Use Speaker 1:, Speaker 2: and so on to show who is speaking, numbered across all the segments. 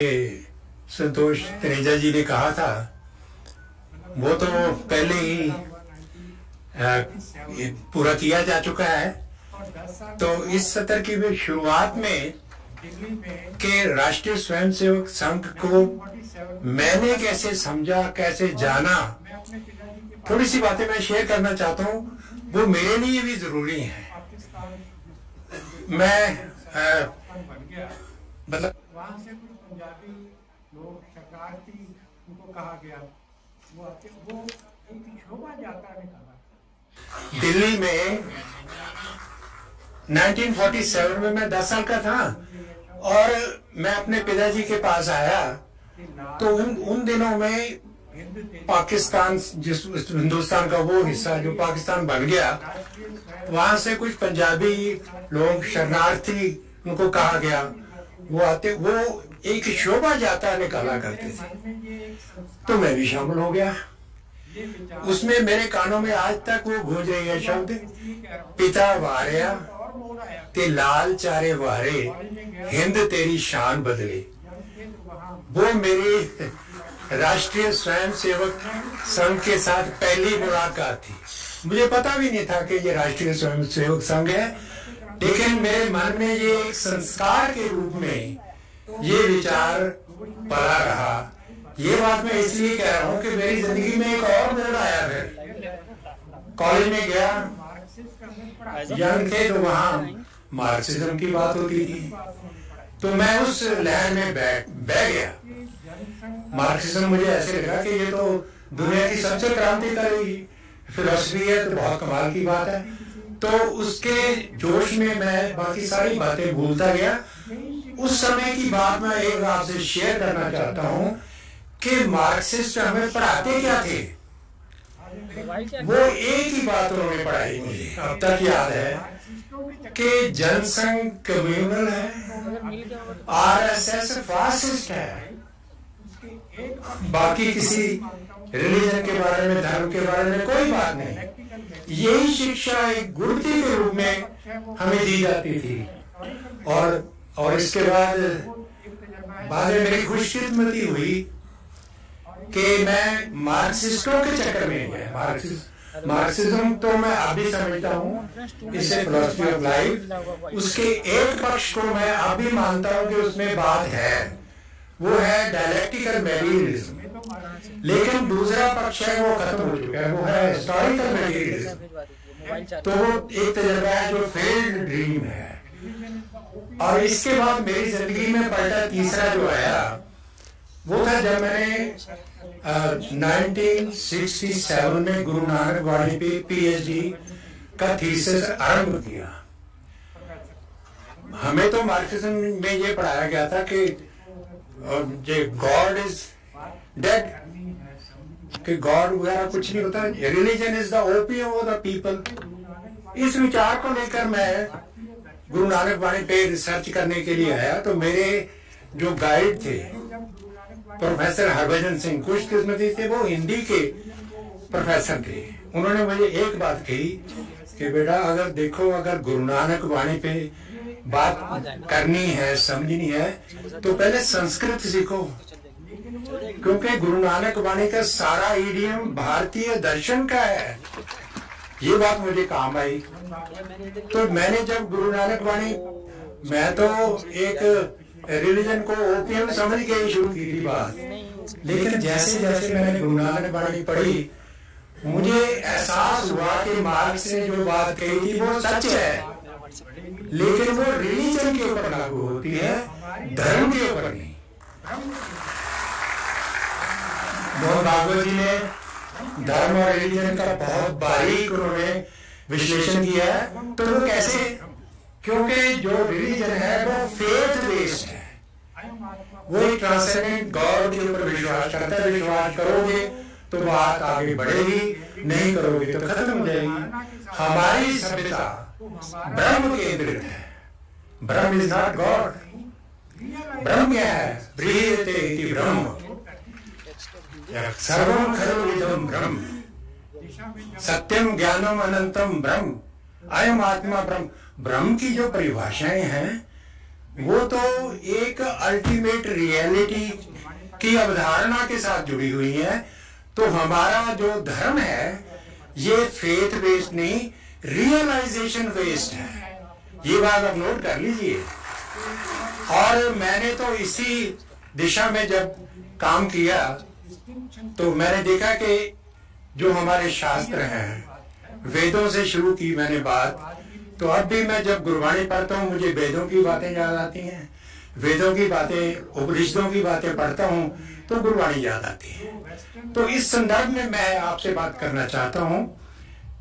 Speaker 1: संतोष तनेजा जी ने कहा था, वो तो पहले ही पूरा किया जा चुका है। तो इस सत्र की भी शुरुआत में कि राष्ट्रीय स्वयंसेवक संघ को मैंने कैसे समझा, कैसे जाना, थोड़ी सी बातें मैं शेयर करना चाहता हूँ, वो मेरे लिए भी जरूरी है। मैं मतलब
Speaker 2: वहां से कुछ पंजाबी लोग शरणार्थी उनको कहा गया, वो एक शोभा यात्रा निकाला
Speaker 1: दिल्ली में 1947 में। मैं 10 साल का था और मैं अपने पिताजी के पास आया, तो उन दिनों में पाकिस्तान, जिस हिंदुस्तान का वो हिस्सा जो पाकिस्तान बन गया, वहां से कुछ पंजाबी लोग शरणार्थी उनको कहा गया, वो आते, वो एक शोभा यात्रा निकाला करते थे, तो मैं भी शामिल हो गया उसमें। मेरे कानों में आज तक वो गूंज रही है शब्द, पिता वारिया ते लाल चारे वारे, हिंद तेरी शान बदले। वो मेरी राष्ट्रीय स्वयंसेवक संघ के साथ पहली मुलाकात थी। मुझे पता भी नहीं था कि ये राष्ट्रीय स्वयंसेवक संघ है, लेकिन मेरे मन में ये एक संस्कार के रूप में ये विचार पला रहा। ये बात मैं इसलिए कह रहा हूँ कि मेरी जिंदगी में एक और मोड़ आया। फिर कॉलेज में गया, यंग थे तो वहाँ मार्क्सिज्म की बात होती थी, तो मैं उस लहर में बह गया। मार्क्सिज्म मुझे ऐसे लगा कि ये तो दुनिया की सबसे क्रांतिकारी फिलॉसफी है, तो बहुत कमाल की बात है। तो उसके जोश में मैं बाकी सारी बातें भूलता गया। उस समय की बात मैं एक आपसे शेयर करना चाहता हूँ कि मार्क्सिस्ट हमें पढ़ाते क्या थे। वो एक ही बात उन्होंने पढ़ाई, मुझे अब तक याद है कि जनसंघ कम्युनल है, आरएसएस फासिस्ट है, बाकी किसी रिलीजन के बारे में, धर्म के बारे में कोई बात नहीं। यही शिक्षा एक गुरुती के रूप में हमें दी जाती थी। और इसके बाद में मेरी खुशकिस्मती हुई कि मैं मार्क्सिस्टों के चक्कर में गया। मार्क्सिज्म तो मैं अभी समझता हूँ, इसे फिलॉसफी ऑफ लाइफ, उसके एक पक्ष को मैं अभी मानता हूँ कि उसमें बात है, वो है डायलेक्टिकल मटेरियलिज्म। लेकिन दूसरा पक्ष है वो खत्म हो चुका है, वो है हिस्टोरिकल मटेरियलिज्म। तो वो एक तजर्बा है जो फेल्ड ड्रीम है। और इसके बाद मेरी जिंदगी में पलटा तीसरा जो आया वो था जब मैंने 1967 में गुरु नानक वाणी पे पीएचडी का थीसिस आरंभ किया। हमें तो मार्क्सिज्म में ये पढ़ाया गया था कि गॉड इज डेड, कि गॉड वगैरह कुछ नहीं होता, religion is the opium of the people. इस विचार को लेकर मैं गुरु नानक वाणी पे रिसर्च करने के लिए आया। तो मेरे जो गाइड थे प्रोफेसर हरभजन सिंह, खुशकिस्मती थे वो हिंदी के प्रोफेसर थे। उन्होंने मुझे एक बात कही कि बेटा अगर देखो, अगर गुरु नानक वाणी पे बात करनी है, समझनी है, तो पहले संस्कृत सीखो, क्योंकि गुरु नानक वाणी का सारा ईडियम भारतीय दर्शन का है। ये बात मुझे काम आई। तो मैंने जब गुरु नानक वाणी, मैं तो एक रिलीजन को ओपियम समझ के ही शुरू की थी बात, लेकिन जैसे जैसे मैंने गुरु नानक वाणी पढ़ी, मुझे एहसास हुआ कि मार्क्स ने जो बात कही थी वो सच है, लेकिन वो रिलीजन के ऊपर लागू होती है, धर्म के ऊपर नहीं। मोहन भागवत जी ने धर्म और रिलीजन का बहुत बारीक उन्होंने विश्लेषण किया है। तो वो कैसे, क्योंकि जो रिलीजन है वो फेथ बेस्ड है, वो एक ट्रांसेंडेंट गॉड के ऊपर विश्वास करता है। विश्वास करोगे तो बात आगे बढ़ेगी, नहीं करोगे तो खत्म हो जाएगी। हमारी सभ्यता ब्रह्म केंद्रित है। ब्रह्म इज नॉट गॉड। ब्रह्म क्या है? ब्रीहते इति ब्रह्म, सर्वं खलु इदं ब्रह्म, सत्यम ज्ञानम अनंतम ब्रह्म, अयम आत्मा ब्रह्म। ब्रह्म की जो परिभाषाएं हैं वो तो एक अल्टीमेट रियलिटी की अवधारणा के साथ जुड़ी हुई है। तो हमारा जो धर्म है ये फेथ बेस्ड नहीं, रियलाइजेशन बेस्ड है। ये बात आप नोट कर लीजिए। और मैंने तो इसी दिशा में जब काम किया तो मैंने देखा कि जो हमारे शास्त्र हैं, वेदों से शुरू की मैंने बात, तो अब भी मैं जब गुरबाणी पढ़ता हूँ मुझे वेदों की बातें याद आती हैं, वेदों की बातें, उपनिषदों की बातें पढ़ता हूँ तो गुरबाणी याद आती है। तो इस संदर्भ में मैं आपसे बात करना चाहता हूँ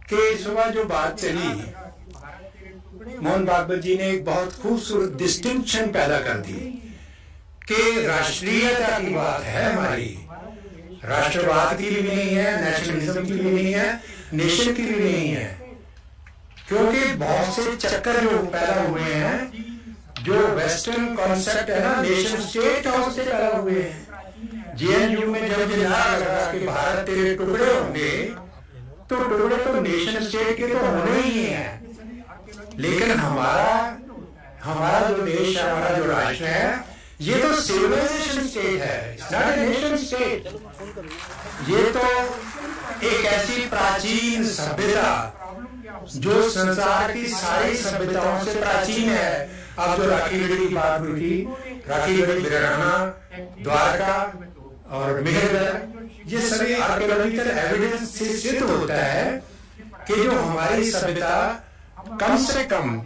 Speaker 1: कि सुबह जो बात चली, मोहन भागवत जी ने एक बहुत खूबसूरत डिस्टिंक्शन पैदा कर दी कि राष्ट्रीयता की बात है हमारी, राष्ट्रवाद की भी नहीं है, नेशनलिज्म की भी नहीं है, नेशन की भी नहीं है। क्योंकि बहुत से चक्कर जो पैदा हुए हैं, जो वेस्टर्न कॉन्सेप्ट है ना, नेशन स्टेट हाउस से पैदा हुए हैं। जेएनयू में जब ये नारा लगा कि भारत तेरे टुकड़े होंगे, तो टुकड़े तो नेशन स्टेट के तो होने ही हैं। लेकिन हमारा जो देश है, हमारा जो राष्ट्र है, ये तो सिविलाइजेशन स्टेट है, नॉट ए नेशन स्टेट। ये तो एक ऐसी प्राचीन सभ्यता जो संसार की सारी सभ्यताओं से प्राचीन है। अब जो राखीगढ़ी की बात हुई थी, राखीगढ़ी, बिराना, द्वारका और मेहरगढ़, ये सभी आर्कियोलॉजिकल एविडेंस से सिद्ध होता है कि जो हमारी सभ्यता कम से कम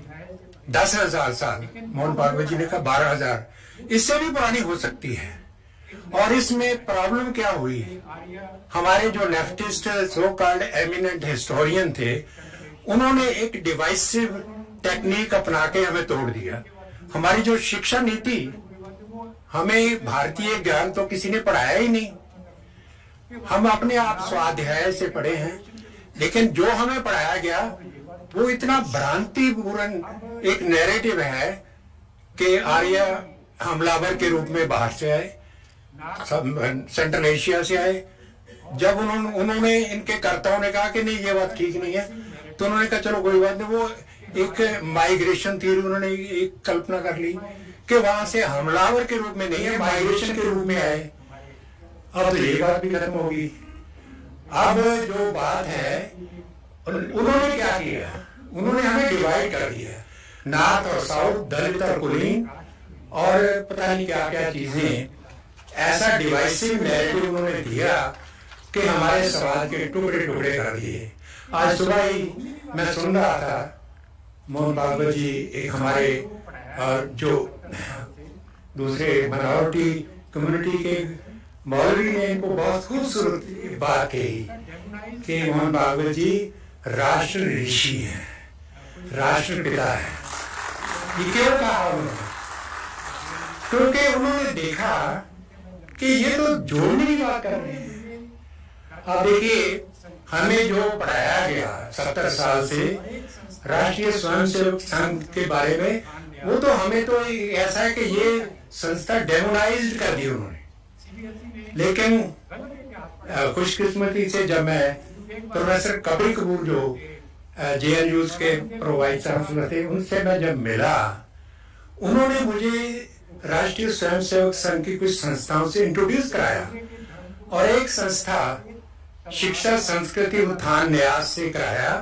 Speaker 1: 10,000 साल, मोहन भागवत जी ने कहा 12,000, इससे भी पुरानी हो सकती है। और इसमें प्रॉब्लम क्या हुई, हमारे जो leftist so called eminent historian थे, उन्होंने एक डिवाइसिव टेक्निक अपना के हमें तोड़ दिया। हमारी जो शिक्षा नीति, हमें भारतीय ज्ञान तो किसी ने पढ़ाया ही नहीं, हम अपने आप स्वाध्याय से पढ़े हैं, लेकिन जो हमें पढ़ाया गया वो इतना भ्रांतिपूर्ण एक नैरेटिव है कि आर्य हमलावर के रूप में बाहर से आए, सेंट्रल एशिया से आए। जब उन्होंने इनके कर्ताओं ने कहा कि नहीं ये बात ठीक नहीं है, तो उन्होंने कहा चलो कोई बात नहीं, वो एक माइग्रेशन थ्योरी उन्होंने एक कल्पना कर ली कि वहां से हमलावर के रूप में नहीं है, माइग्रेशन के रूप में आए। अब तो ये बात भी खत्म होगी। अब जो बात है, उन्होंने क्या किया, उन्होंने हमें डिवाइड कर दिया, नॉर्थ और साउथ, दलित और कुलीन, और पता नहीं क्या क्या चीजें, ऐसा डिवाइसिव नैरेटिव उन्होंने दिया कि हमारे समाज के टुकड़े टुकड़े कर दिए। आज सुबह ही मैं सुन रहा था, मोहन भागवत जी एक हमारे जो दूसरे माइनॉरिटी कम्युनिटी के मौलवी ने इनको बहुत खूबसूरत बात कही कि मोहन भागवत जी राष्ट्र ऋषि हैं, राष्ट्रपिता है। ये क्यों कहा उन्होंने? क्योंकि उन्होंने देखा कि ये तो जोड़ने की बात कर रहे हैं। अब देखिए, हमें जो पढ़ाया गया 70 साल से राष्ट्रीय स्वयंसेवक संघ के बारे में, वो तो हमें तो ऐसा है कि ये संस्था डेमोनाइज्ड कर दी उन्होंने। लेकिन खुशकिस्मती से जब मैं प्रोफेसर कपिल कपूर जो जेएनयू के प्रोवाइस चांसलर थे, उनसे मैं जब मिला, उन्होंने मुझे राष्ट्रीय स्वयंसेवक संघ की कुछ संस्थाओं से इंट्रोड्यूस कराया। और एक संस्था शिक्षा संस्कृति उत्थान न्यास से कराया।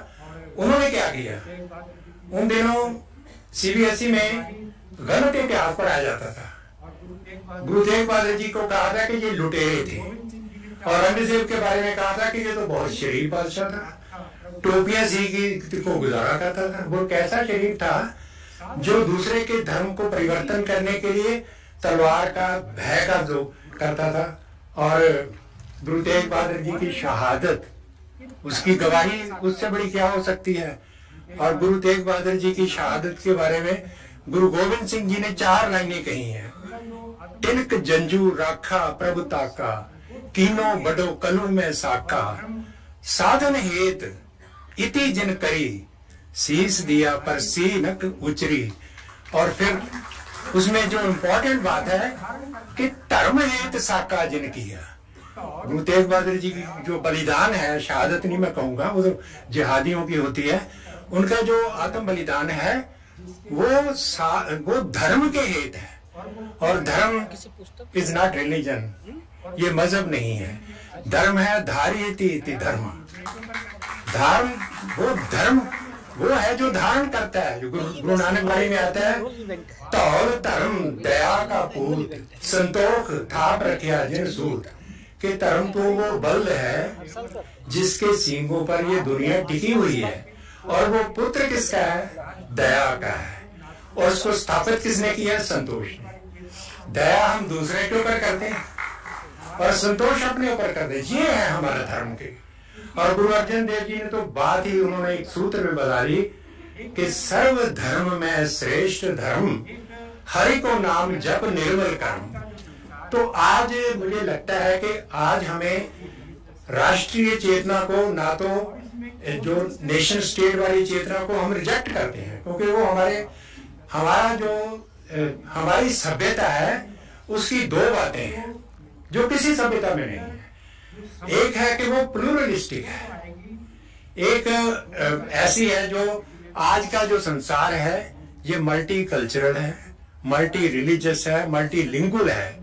Speaker 1: उन्होंने क्या किया, उन दिनों सीबीएसई में गण के इतिहास पढ़ाया जाता था। गुरु तेग बहादुर जी को कहा था कि ये लुटेरे थे, और औरंगजेब के बारे में कहा था कि ये तो बहुत शरीफ बादशाह था, टोपियां सी की को गुजारा करता था। वो कैसा शरीफ था जो दूसरे के धर्म को परिवर्तन करने के लिए तलवार का भय का जो करता था। और गुरु तेग बहादुर जी की शहादत, उसकी गवाही उससे बड़ी क्या हो सकती है। और गुरु तेग बहादुर जी की शहादत के बारे में गुरु गोविंद सिंह जी ने 4 लाइनें कही हैं। तिनक जंजू राखा प्रभुता का, कीनो बड़ो कलु में साका, साधन हेत इति जिन करी, शीस दिया पर सीनक उचरी। और फिर उसमें जो इम्पोर्टेंट बात है कि धर्म हेत साका जिन किया। गुरु तेग बहादुर जी की जो बलिदान है, शहादत नहीं मैं कहूंगा, वो तो जिहादियों की होती है, उनका जो आत्म बलिदान है वो धर्म के हेत है, और धर्म इज नॉट रिलीजन, ये मजहब नहीं है। धर्म है धार्यति इति धर्म। धर्म वो है जो धारण करता है, जो गुरु नानक वाणी में आता है, तौल धर्म दया का पूत, संतोख थाप रखिया जिन सूत। कि धर्म तो वो बल है जिसके सींगों पर ये दुनिया टिकी हुई है, और वो पुत्र किसका है? दया का है। और उसको स्थापित किसने किया? संतोष ने। दया हम दूसरे के ऊपर करते हैं और संतोष अपने ऊपर करते हैं, ये है हमारा धर्म के। और गुरु अर्जन देव जी ने तो बात ही उन्होंने एक सूत्र में बता दी कि सर्व धर्म में श्रेष्ठ धर्म हरि को नाम जप निर्मल कर्म। तो आज मुझे लगता है कि आज हमें राष्ट्रीय चेतना को, ना तो जो नेशन स्टेट वाली चेतना को हम रिजेक्ट करते हैं, क्योंकि वो हमारी सभ्यता है, उसकी दो बातें हैं जो किसी सभ्यता में नहीं है। एक है कि वो प्लूरलिस्टिक है, एक ऐसी है जो आज का जो संसार है ये मल्टी कल्चरल है, मल्टी रिलीजियस है, मल्टी लिंगुअल है,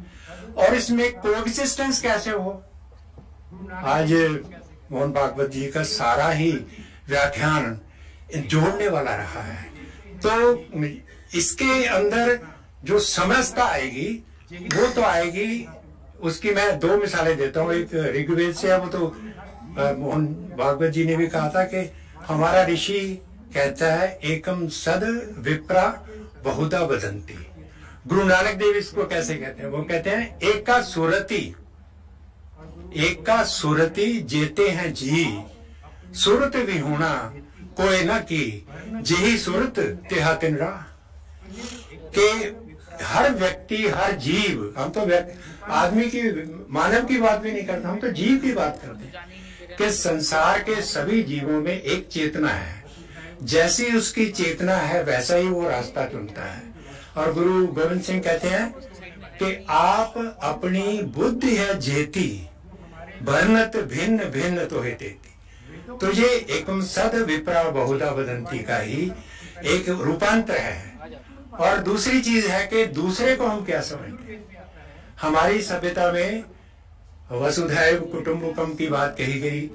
Speaker 1: और इसमें कोएग्जिस्टेंस कैसे हो। आज मोहन भागवत जी का सारा ही व्याख्यान जोड़ने वाला रहा है। तो इसके अंदर जो समझता आएगी वो तो आएगी, उसकी मैं दो मिसालें देता हूँ। एक ऋग्वेद से है, वो तो मोहन भागवत जी ने भी कहा था कि हमारा ऋषि कहता है एकम सद विप्रा बहुधा वदंती। गुरु नानक देव इसको कैसे कहते हैं? वो कहते हैं एक का सुरति जेते हैं जी, सुरत विहुणा कोई न की, जेही सुरत तेहा तिनरा। के हर व्यक्ति, हर जीव, हम तो आदमी की, मानव की बात भी नहीं करते, हम तो जीव की बात करते हैं कि संसार के सभी जीवों में एक चेतना है, जैसी उसकी चेतना है वैसा ही वो रास्ता चुनता है। और गुरु गोविंद सिंह कहते हैं कि आप अपनी बुद्धि है जेती, वर्णत भिन्न भिन्न तो है तेती। तो ये एकम सद विप्रा बहुधा वदंती का ही एक रूपांतर है। और दूसरी चीज है कि दूसरे को हम क्या समझते। हमारी सभ्यता में वसुधैव कुटुंबकम की बात कही गई,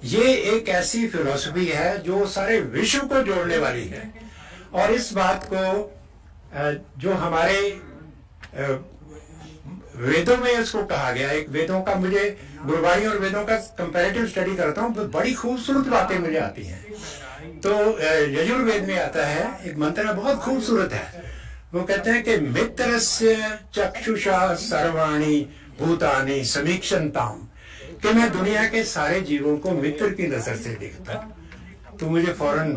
Speaker 1: ये एक ऐसी फिलॉसफी है जो सारे विश्व को जोड़ने वाली है। और इस बात को जो हमारे वेदों में उसको कहा गया, एक वेदों का, मुझे गुरबाणी और वेदों का कंपैरेटिव स्टडी करता हूँ तो बड़ी खूबसूरत बातें मुझे आती हैं। तो यजुर्वेद में आता है एक मंत्र, बहुत खूबसूरत है। वो कहते हैं कि मित्रस्य चक्षुषा सर्वाणि भूतानि समीक्षन्ताम, कि मैं दुनिया के सारे जीवों को मित्र की नजर से देखता। तो मुझे फौरन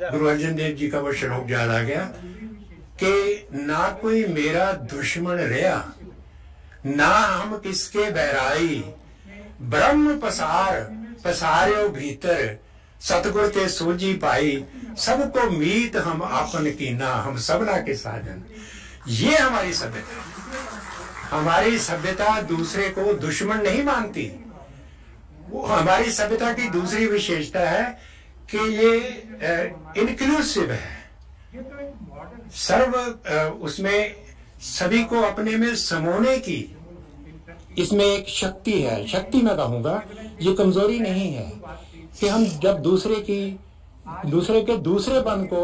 Speaker 1: गुरु अर्जन देव जी का वो श्लोक याद आ गया कि ना कोई मेरा दुश्मन रहा, ना हम किसके बैराई, ब्रह्म पसार्यो भीतर, सतगुर के सोजी पाई, सबको मीत हम आपन कीना, हम सबना के साजन। ये हमारी सभ्यता। हमारी सभ्यता दूसरे को दुश्मन नहीं मानती। वो हमारी सभ्यता की दूसरी विशेषता है कि ये इंक्लूसिव है, सर्व उसमें सभी को अपने में समोने की इसमें एक शक्ति है। शक्ति मैं कहूंगा, ये कमजोरी नहीं है कि हम जब दूसरे के दूसरेपन को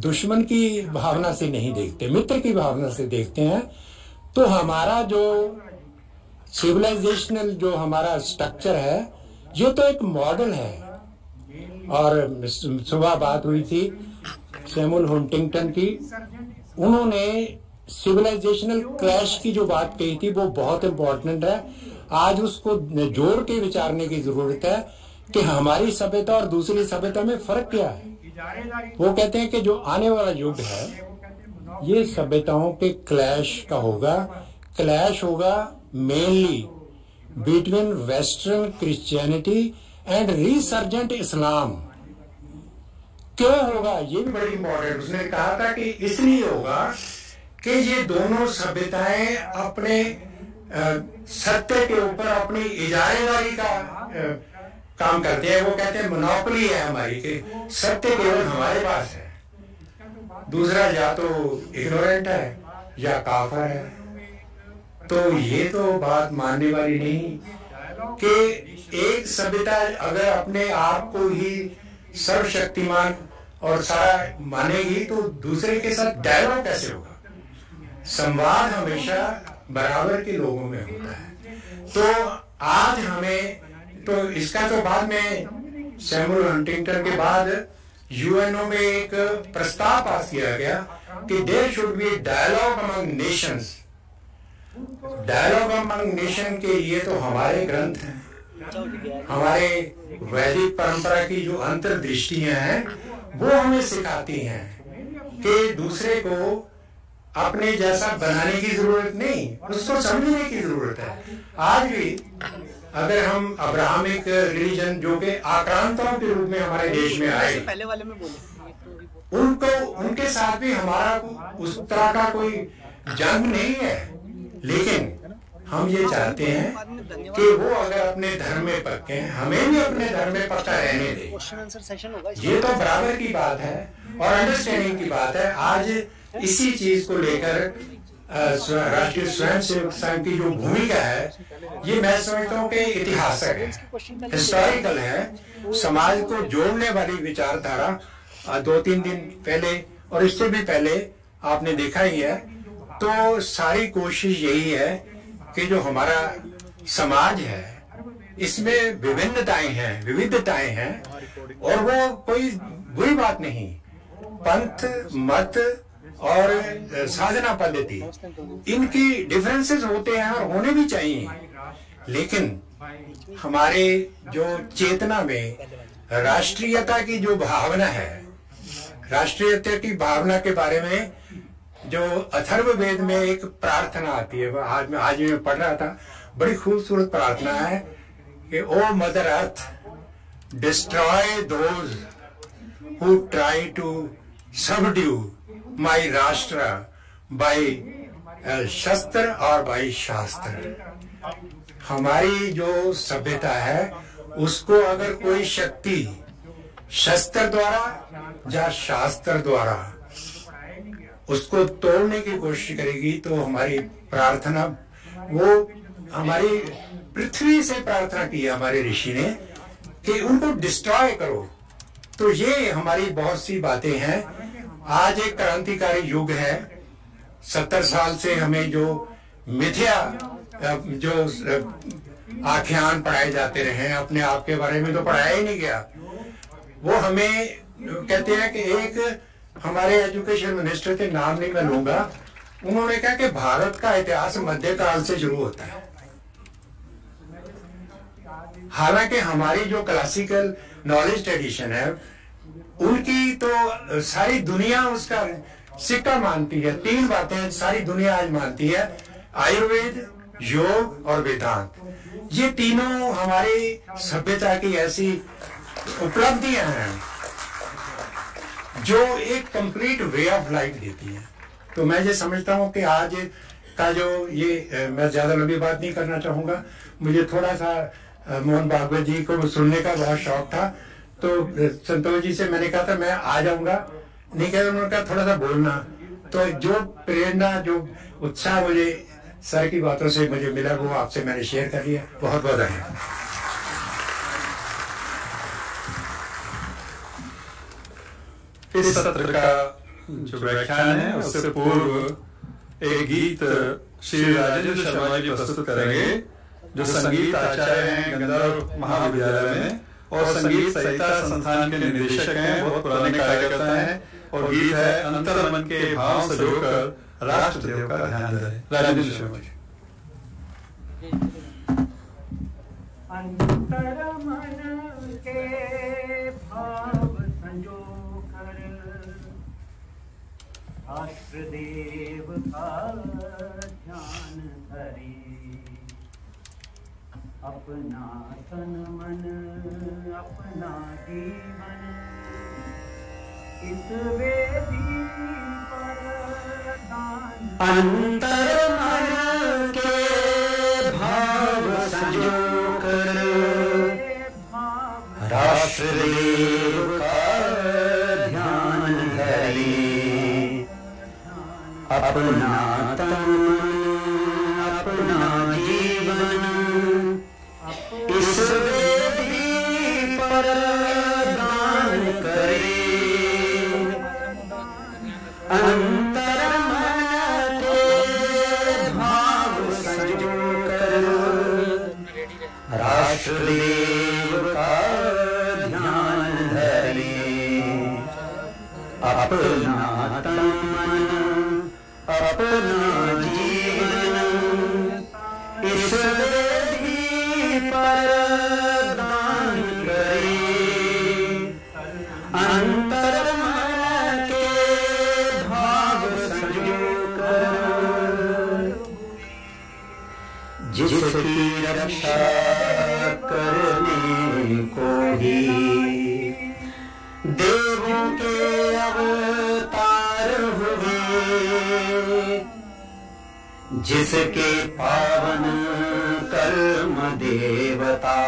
Speaker 1: दुश्मन की भावना से नहीं देखते, मित्र की भावना से देखते हैं, तो हमारा जो सिविलाइजेशनल जो हमारा स्ट्रक्चर है ये तो एक मॉडल है। और सुबह बात हुई थी सैमुअल हंटिंगटन की, उन्होंने सिविलाइजेशनल क्लैश की जो बात कही थी वो बहुत इंपॉर्टेंट है। आज उसको जोड़ के विचारने की जरूरत है कि हमारी सभ्यता और दूसरी सभ्यता में फर्क क्या है। वो कहते हैं कि जो आने वाला युग है ये सभ्यताओं के क्लैश का होगा। क्लैश होगा mainly between western Christianity and resurgent Islam. क्यों होगा ये भी बड़ी इंपॉर्टेंट। उसने कहा था कि इसलिए होगा कि ये दोनों सभ्यताएं अपने सत्य के ऊपर अपनी इजारेदारी का काम करते हैं। वो कहते हैं मोनोपोली है हमारी, कि सत्य केवल हमारे पास है दूसरा या तो इग्नोरेंट है या काफर है। तो ये तो बात मानने वाली नहीं कि एक सभ्यता अगर अपने आप को ही सर्वशक्तिमान और सारा मानेगी तो दूसरे के साथ डायलॉग कैसे होगा? संवाद हमेशा बराबर के लोगों में होता है। तो आज हमें तो इसका तो बाद में सैमुअल हंटिंगटन के बाद यूएनओ में एक प्रस्ताव पास किया गया कि there should be dialogue among nations. Dialogue among nation के लिए तो हमारे ग्रंथ हैं, हमारे वैदिक परंपरा की जो अंतर्दृष्टियां हैं वो हमें सिखाती हैं कि दूसरे को अपने जैसा बनाने की जरूरत नहीं, उसको समझने की जरूरत है। आज भी अगर हम अब्राहमिक रिलीजन जो कि आक्रांताओं के रूप में हमारे देश में आए,
Speaker 3: पहले वाले में बोले
Speaker 1: उनको उनके साथ भी हमारा उस तरह का कोई जंग नहीं है, लेकिन हम ये चाहते हैं कि वो अगर अपने धर्म में पक्के हैं, हमें भी अपने धर्म में पक्का रहने दें।
Speaker 3: क्वेश्चन आंसर सेशन होगा।
Speaker 1: ये तो बराबर की बात है और अंडरस्टैंडिंग की बात है। आज इसी चीज को लेकर राष्ट्रीय स्वयंसेवक संघ की जो भूमिका है, ये मैं समझता हूँ कि ऐतिहासिक है, हिस्टोरिकल है। समाज को जोड़ने वाली विचारधारा 2-3 दिन पहले और इससे भी पहले आपने देखा ही है। तो सारी कोशिश यही है कि जो हमारा समाज है इसमें विभिन्नताएं हैं, विविधताएं हैं, और वो कोई बुरी बात नहीं। पंथ, मत और साधना पद्धति, इनकी डिफरेंसेस होते हैं और होने भी चाहिए, लेकिन हमारे जो चेतना में राष्ट्रीयता की जो भावना है, राष्ट्रीयता की भावना के बारे में जो अथर्ववेद में एक प्रार्थना आती है, आज मैं पढ़ रहा था, बड़ी खूबसूरत प्रार्थना है कि O mother earth destroy those who try to subdue my राष्ट्र बाई शस्त्र और बाई शास्त्र। हमारी जो सभ्यता है उसको अगर कोई शक्ति शस्त्र द्वारा या शास्त्र द्वारा उसको तोड़ने की कोशिश करेगी तो हमारी प्रार्थना, वो हमारी पृथ्वी से प्रार्थना की है हमारे ऋषि ने कि उनको डिस्ट्रॉय करो। तो ये हमारी बहुत सी बातें हैं। आज एक क्रांतिकारी युग है। 70 साल से हमें जो मिथ्या जो आख्यान पढ़ाए जाते रहे, अपने आप के बारे में तो पढ़ाया ही नहीं गया। वो हमें कहते हैं कि एक हमारे एजुकेशन मिनिस्टर के नाम नहीं मैं लूंगा, उन्होंने कहा कि भारत का इतिहास मध्यकाल से शुरू होता है। हालांकि हमारी जो क्लासिकल नॉलेज ट्रेडिशन है उनकी तो सारी दुनिया उसका सिक्का मानती है। 3 बातें सारी दुनिया आज मानती है, आयुर्वेद, योग और वेदांत। ये तीनों हमारी सभ्यता की ऐसी उपलब्धियां हैं जो एक कंप्लीट वे ऑफ लाइफ देती है। तो मैं ये समझता हूँ कि आज का जो ये मैं ज्यादा लंबी बात नहीं करना चाहूंगा। मुझे थोड़ा सा मोहन भागवत जी को सुनने का बहुत शौक था, तो संतोष जी से मैंने कहा था मैं आ जाऊंगा, नहीं कहता, उन्होंने कहा थोड़ा सा बोलना। तो जो प्रेरणा, जो उत्साह मुझे सर की बातों से मुझे मिला वो आपसे मैंने शेयर कर लिया। बहुत बहुत धन्यवाद।
Speaker 4: इस सत्र का जो व्याख्यान है उससे पूर्व एक गीत श्री राजेंद्र शर्मा जी प्रस्तुत करेंगे, जो संगीत आचार्य हैं गंधर्व महाविद्यालय में और संगीत संहिता संस्थान के निदेशक हैं, बहुत पुराने कार्यकर्ता हैं। और गीत है अंतर मन के भाव से जोड़कर राष्ट्र देव का ध्यान धरे। राजेंद्र शर्मा जी।
Speaker 2: अंतर मन के भाव संजो कर राष्ट्रदेव का ध्यान धरे, अपना तन मन अपना जीवन इस वेदी पर दान।
Speaker 3: अंतर मन के भाव संजो कर राष्ट्रदेव का ध्यान धरे, अपना तन अपना जीवन इस वेदी पर दान करे। अंतर मन के भाव संजो कर राष्ट्रदेव का ध्यान धरे। अपना तन अपना जीवन इस वेदी पर दान करे। अंतर मन के भाव संजो कर जिसकी रक्षा करने को ही देवों के अवतार हुए। जिसके पावन कर्म देवता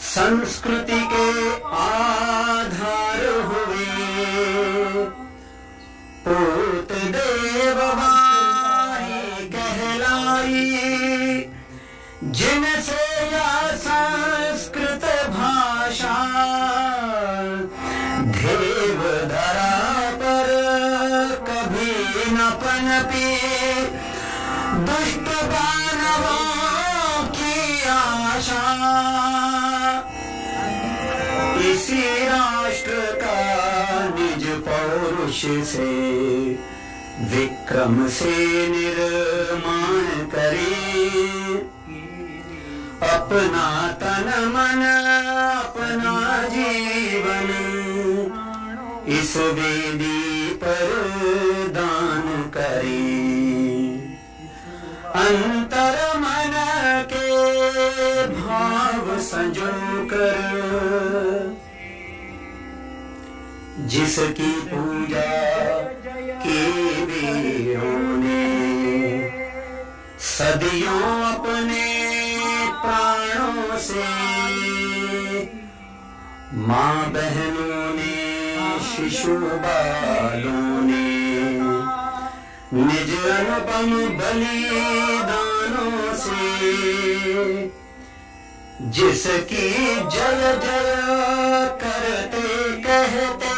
Speaker 3: संस्कृति के आधार हुए। पूत देववाणी कहलाई जिनसे यह संस्कृत भाषा देवधरा पर कभी न पनपी। दुष्ट दानवों की आशा इसी राष्ट्र का निज पौरुष से विक्रम से निर्माण करे। अपना तन मन अपना जीवन इस वेदी पर दान करे। अंतर मन के भाव संजो कर जिसकी पूजा की वीरों ने सदियों अपने प्राणों से। माँ बहनों ने शिशु बालों ने निज अनुपम बलिदानों से जिसकी जय जय करते कहते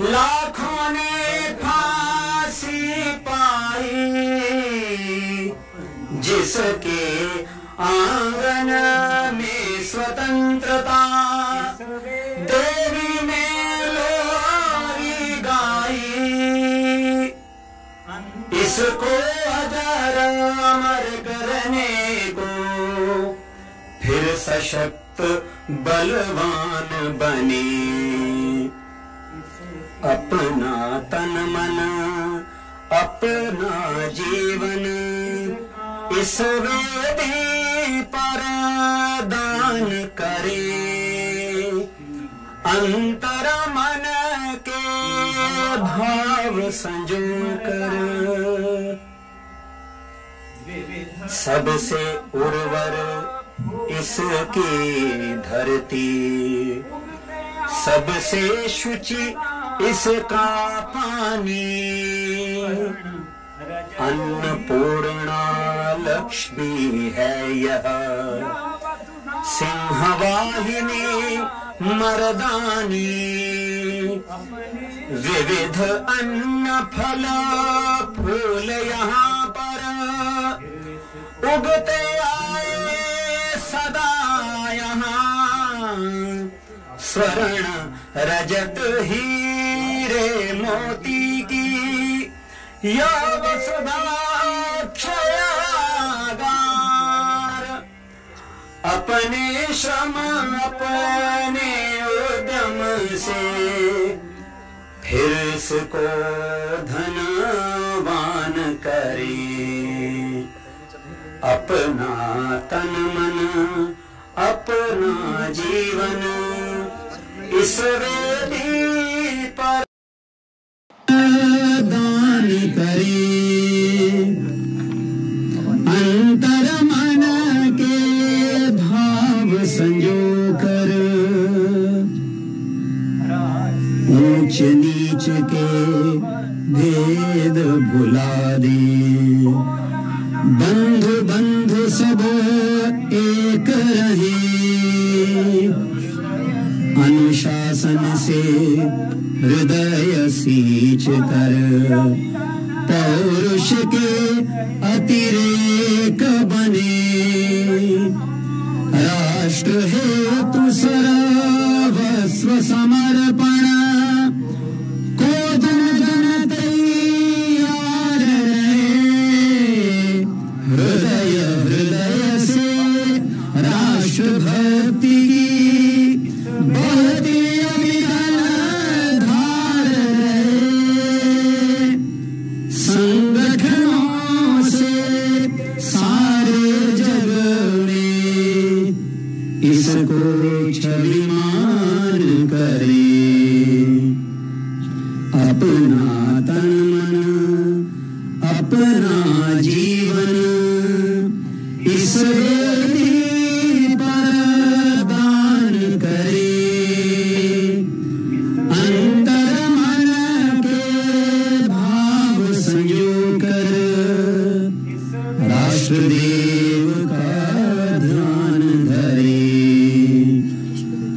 Speaker 3: लाखों ने फांसी पाई। जिसके आंगन में स्वतंत्रता देवी ने लोरी गाई। इसको अजर अमर करने को फिर सशक्त बलवान बने। अपना तन मन अपना जीवन इस वेदी पर दान करे। अंतर मन के भाव संजो कर सबसे उर्वर इसकी धरती सबसे शुचि इसका पानी। अन्नपूर्णा लक्ष्मी है यह सिंहवाहिनी मर्दानी। विविध अन्न फल फूल यहाँ पर उगते आए सदा यहाँ। स्वर्ण रजत हीरे मोती की यह वसुधा क्षयागार। अपने श्रम अपने उद्यम से फिर इसको धनवान करे। अपना तन मन अपना जीवन इस वेदी पर दान करे। अंतर मन के भाव संजो कर ऊंच नीच के बंधु बंधु सब एक रहे, अनुशासन से हृदय सींच कर, पौरुष के अतिरेक बने, राष्ट्र हेतु सर्वस्व समर्पण को जन जन तैयार रहे, हृदय हृदय से राष्ट्र भक्ति की बढ़ती अविरल धार रहे, संगठनों से सारे जग में इसको छविमान करे, अपना तन मन अपना जीवन इस वेदी पर दान करे, अंतर मन के भाव संजो कर, राष्ट्रदेव का ध्यान धरे,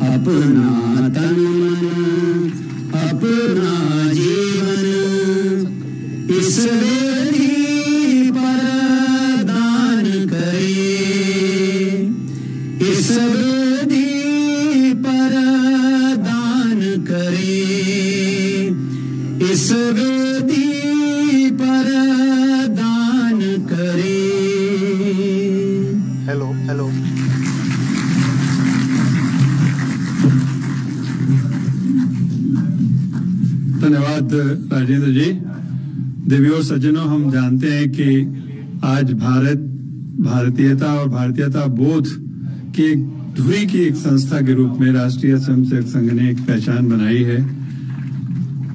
Speaker 3: अपना तन मन अपना जीवन इस वेदी पर दान करे, इस वेदी पर दान करे, इस वेदी पर दान करे।
Speaker 4: Hello hello. धन्यवाद राजेंद्र जी। देवियों और सज्जनों, हम जानते हैं कि आज भारत भारतीयता और भारतीयता बोध की एक धुरी की एक संस्था के रूप में राष्ट्रीय स्वयंसेवक संघ ने एक पहचान बनाई है।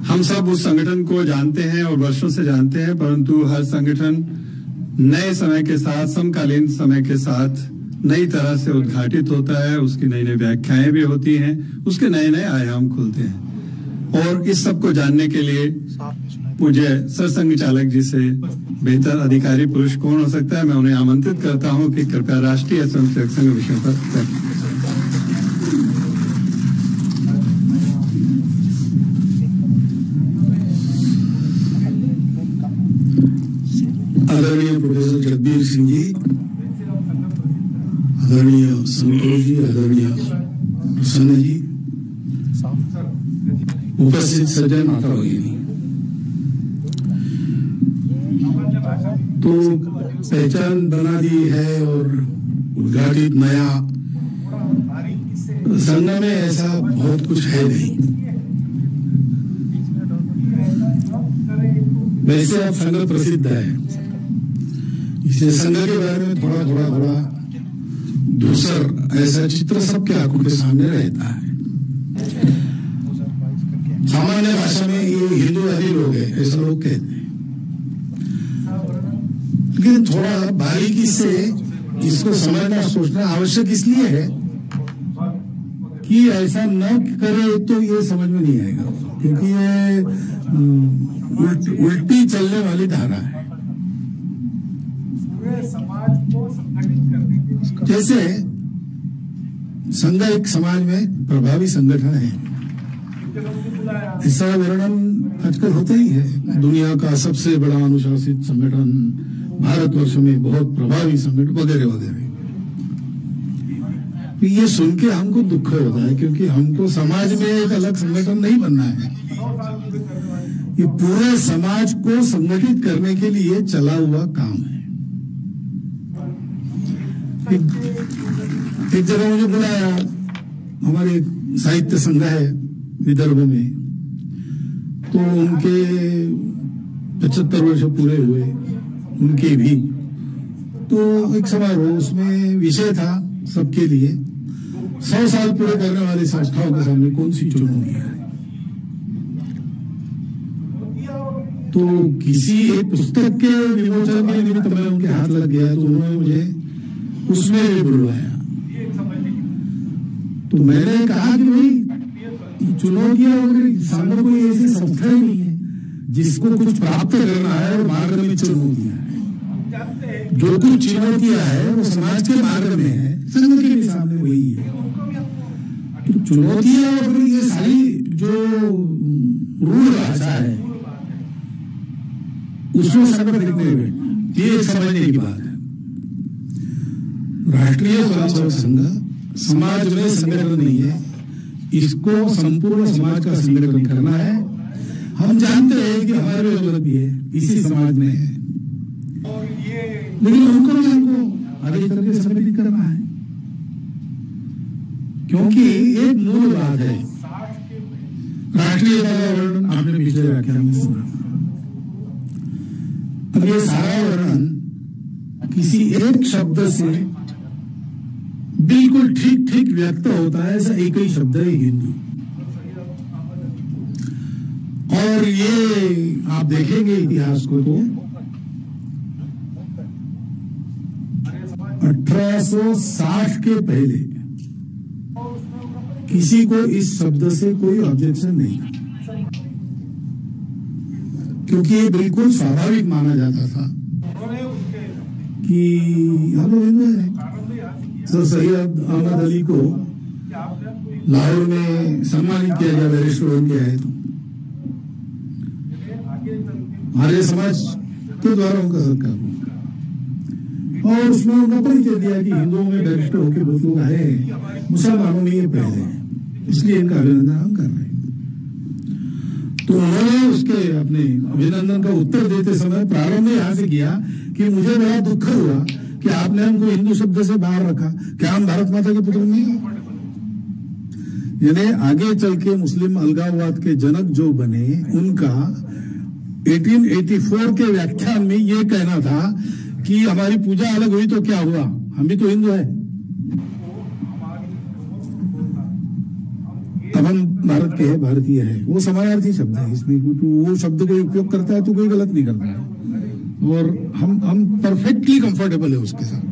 Speaker 4: हम सब उस संगठन को जानते हैं और वर्षों से जानते हैं, परंतु हर संगठन नए समय के साथ, समकालीन समय के साथ नई तरह से उद्घाटित होता है, उसकी नई नई व्याख्याएं भी होती हैं, उसके नए नए आयाम खुलते हैं। और इस सब को जानने के लिए पूज्य सरसंघ चालक जी से बेहतर अधिकारी पुरुष कौन हो सकता है। मैं उन्हें आमंत्रित करता हूं कि कृपया राष्ट्रीय स्वयंसेवक संघ विषय पर
Speaker 5: आदरणीय प्रोफेसर जगबीर सिंह जी, आदरणीय संतोष जी, आदरणीय प्रसन्न जी, उपस्थित सज्जन माता भगिनी, तो पहचान बना दी है और उद्घाटित नया संघ में ऐसा बहुत कुछ है नहीं। वैसे अब संघ प्रसिद्ध है, इसलिए संघ के बारे में थोड़ा थोड़ा थोड़ा दूसर ऐसा चित्र सबके आंखों के सामने रहता है। सामान्य भाषा में ये हिंदूवादी लोग हैं, ऐसा लोग कहते हैं, लेकिन थोड़ा बारीकी से इसको समझना सोचना आवश्यक इसलिए है कि ऐसा न करे तो ये समझ में नहीं आएगा, क्योंकि ये उल्टी चलने वाली धारा है। जैसे संघ एक समाज में प्रभावी संगठन है, ऐसा वर्णन आजकल होता ही है। दुनिया का सबसे बड़ा अनुशासित संगठन, भारतवर्ष में बहुत प्रभावी संगठन वगैरह वगैरह। ये सुन के हमको दुख होता है, क्योंकि हमको समाज में एक अलग संगठन नहीं बनना है। ये पूरे समाज को संगठित करने के लिए चला हुआ काम है। एक जगह मुझे बुलाया, हमारे साहित्य संघ है विदर्भ में, तो उनके 75 वर्ष पूरे हुए, उनके भी। तो एक समारोह, उसमें विषय था सबके लिए 100 साल पूरे करने वाली संस्थाओं के सामने कौन सी चुनौती है। तो किसी एक पुस्तक के विमोचन के निमित्त में उनके हाथ लग गया, तो उन्होंने मुझे उसमें भी बुलवाया। तो मैंने कहा कि भाई चुनौतियां वगैरह, संघ कोई ऐसी संस्था ही नहीं है जिसको कुछ प्राप्त करना है और मार्ग में चुनौतियां है।
Speaker 2: जानते हैं
Speaker 5: जो कुछ चुनौतियां है वो समाज के मार्ग में है, संघ के भी सामने वही है। तो चुनौतियां और ये सारी जो रूढ़ भाषा है उसमें संघ देखने में ये समझने की बात है। राष्ट्रीय स्वयंसेवक संघ समाज में संगठन नहीं है, इसको संपूर्ण समाज का संगठन करना है। हम जानते हैं कि हमारे जरूरत भी है, इसी समाज में है,
Speaker 2: और ये
Speaker 5: लेकिन उनको भी हमको आगे चल के संगठित करना है, क्योंकि एक मूल बात है
Speaker 2: 60 के
Speaker 5: राष्ट्रीयता का वर्णन आपने पिछले व्याख्यान में सुना। अब ये सारा वर्णन किसी एक शब्द से बिल्कुल ठीक ठीक व्यक्त होता है, ऐसा एक ही शब्द है हिंदू। और ये आप देखेंगे इतिहास को तो 1860 के पहले किसी को इस शब्द से कोई ऑब्जेक्शन नहीं था, क्योंकि ये बिल्कुल स्वाभाविक माना जाता था
Speaker 2: उन्होंने उसके
Speaker 5: कि हम लोग हिंदू हैं।
Speaker 2: कारण भी हासिल किया
Speaker 5: सर सैयद अहमद अली को
Speaker 2: कि आपने कोई
Speaker 5: लाहौर में सम्मानित किया गया, बैरिस्टर बन गया है, तो
Speaker 2: आगे चल के
Speaker 5: हमारे समाज के द्वारा उनका सत्कार हुआ और उसमें उनका परिचय दिया कि हिंदुओं में बैरिस्टर होकर बहुत लोग आए हैं, मुसलमानों में ये पहले हैं, इसलिए इनका अभिनंदन हम कर रहे हैं। तो उन्होंने उसके अपने अभिनंदन का उत्तर देते समय प्रारंभ यहाँ से किया कि मुझे बड़ा दुख हुआ कि आपने हमको हिंदू शब्द से बाहर रखा, क्या हम भारत माता के पुत्र नहीं हैं? यानी आगे चल के मुस्लिम अलगाववाद के जनक जो बने, उनका 1884 के व्याख्यान में ये कहना था कि हमारी पूजा अलग हुई तो क्या हुआ, हम भी तो हिंदू हैं। अब हम भारत के हैं, भारतीय है, वो समानार्थी शब्द है, इसमें तो वो शब्द कोई उपयोग करता है तो कोई गलत नहीं करता है, और हम परफेक्टली कंफर्टेबल है उसके साथ,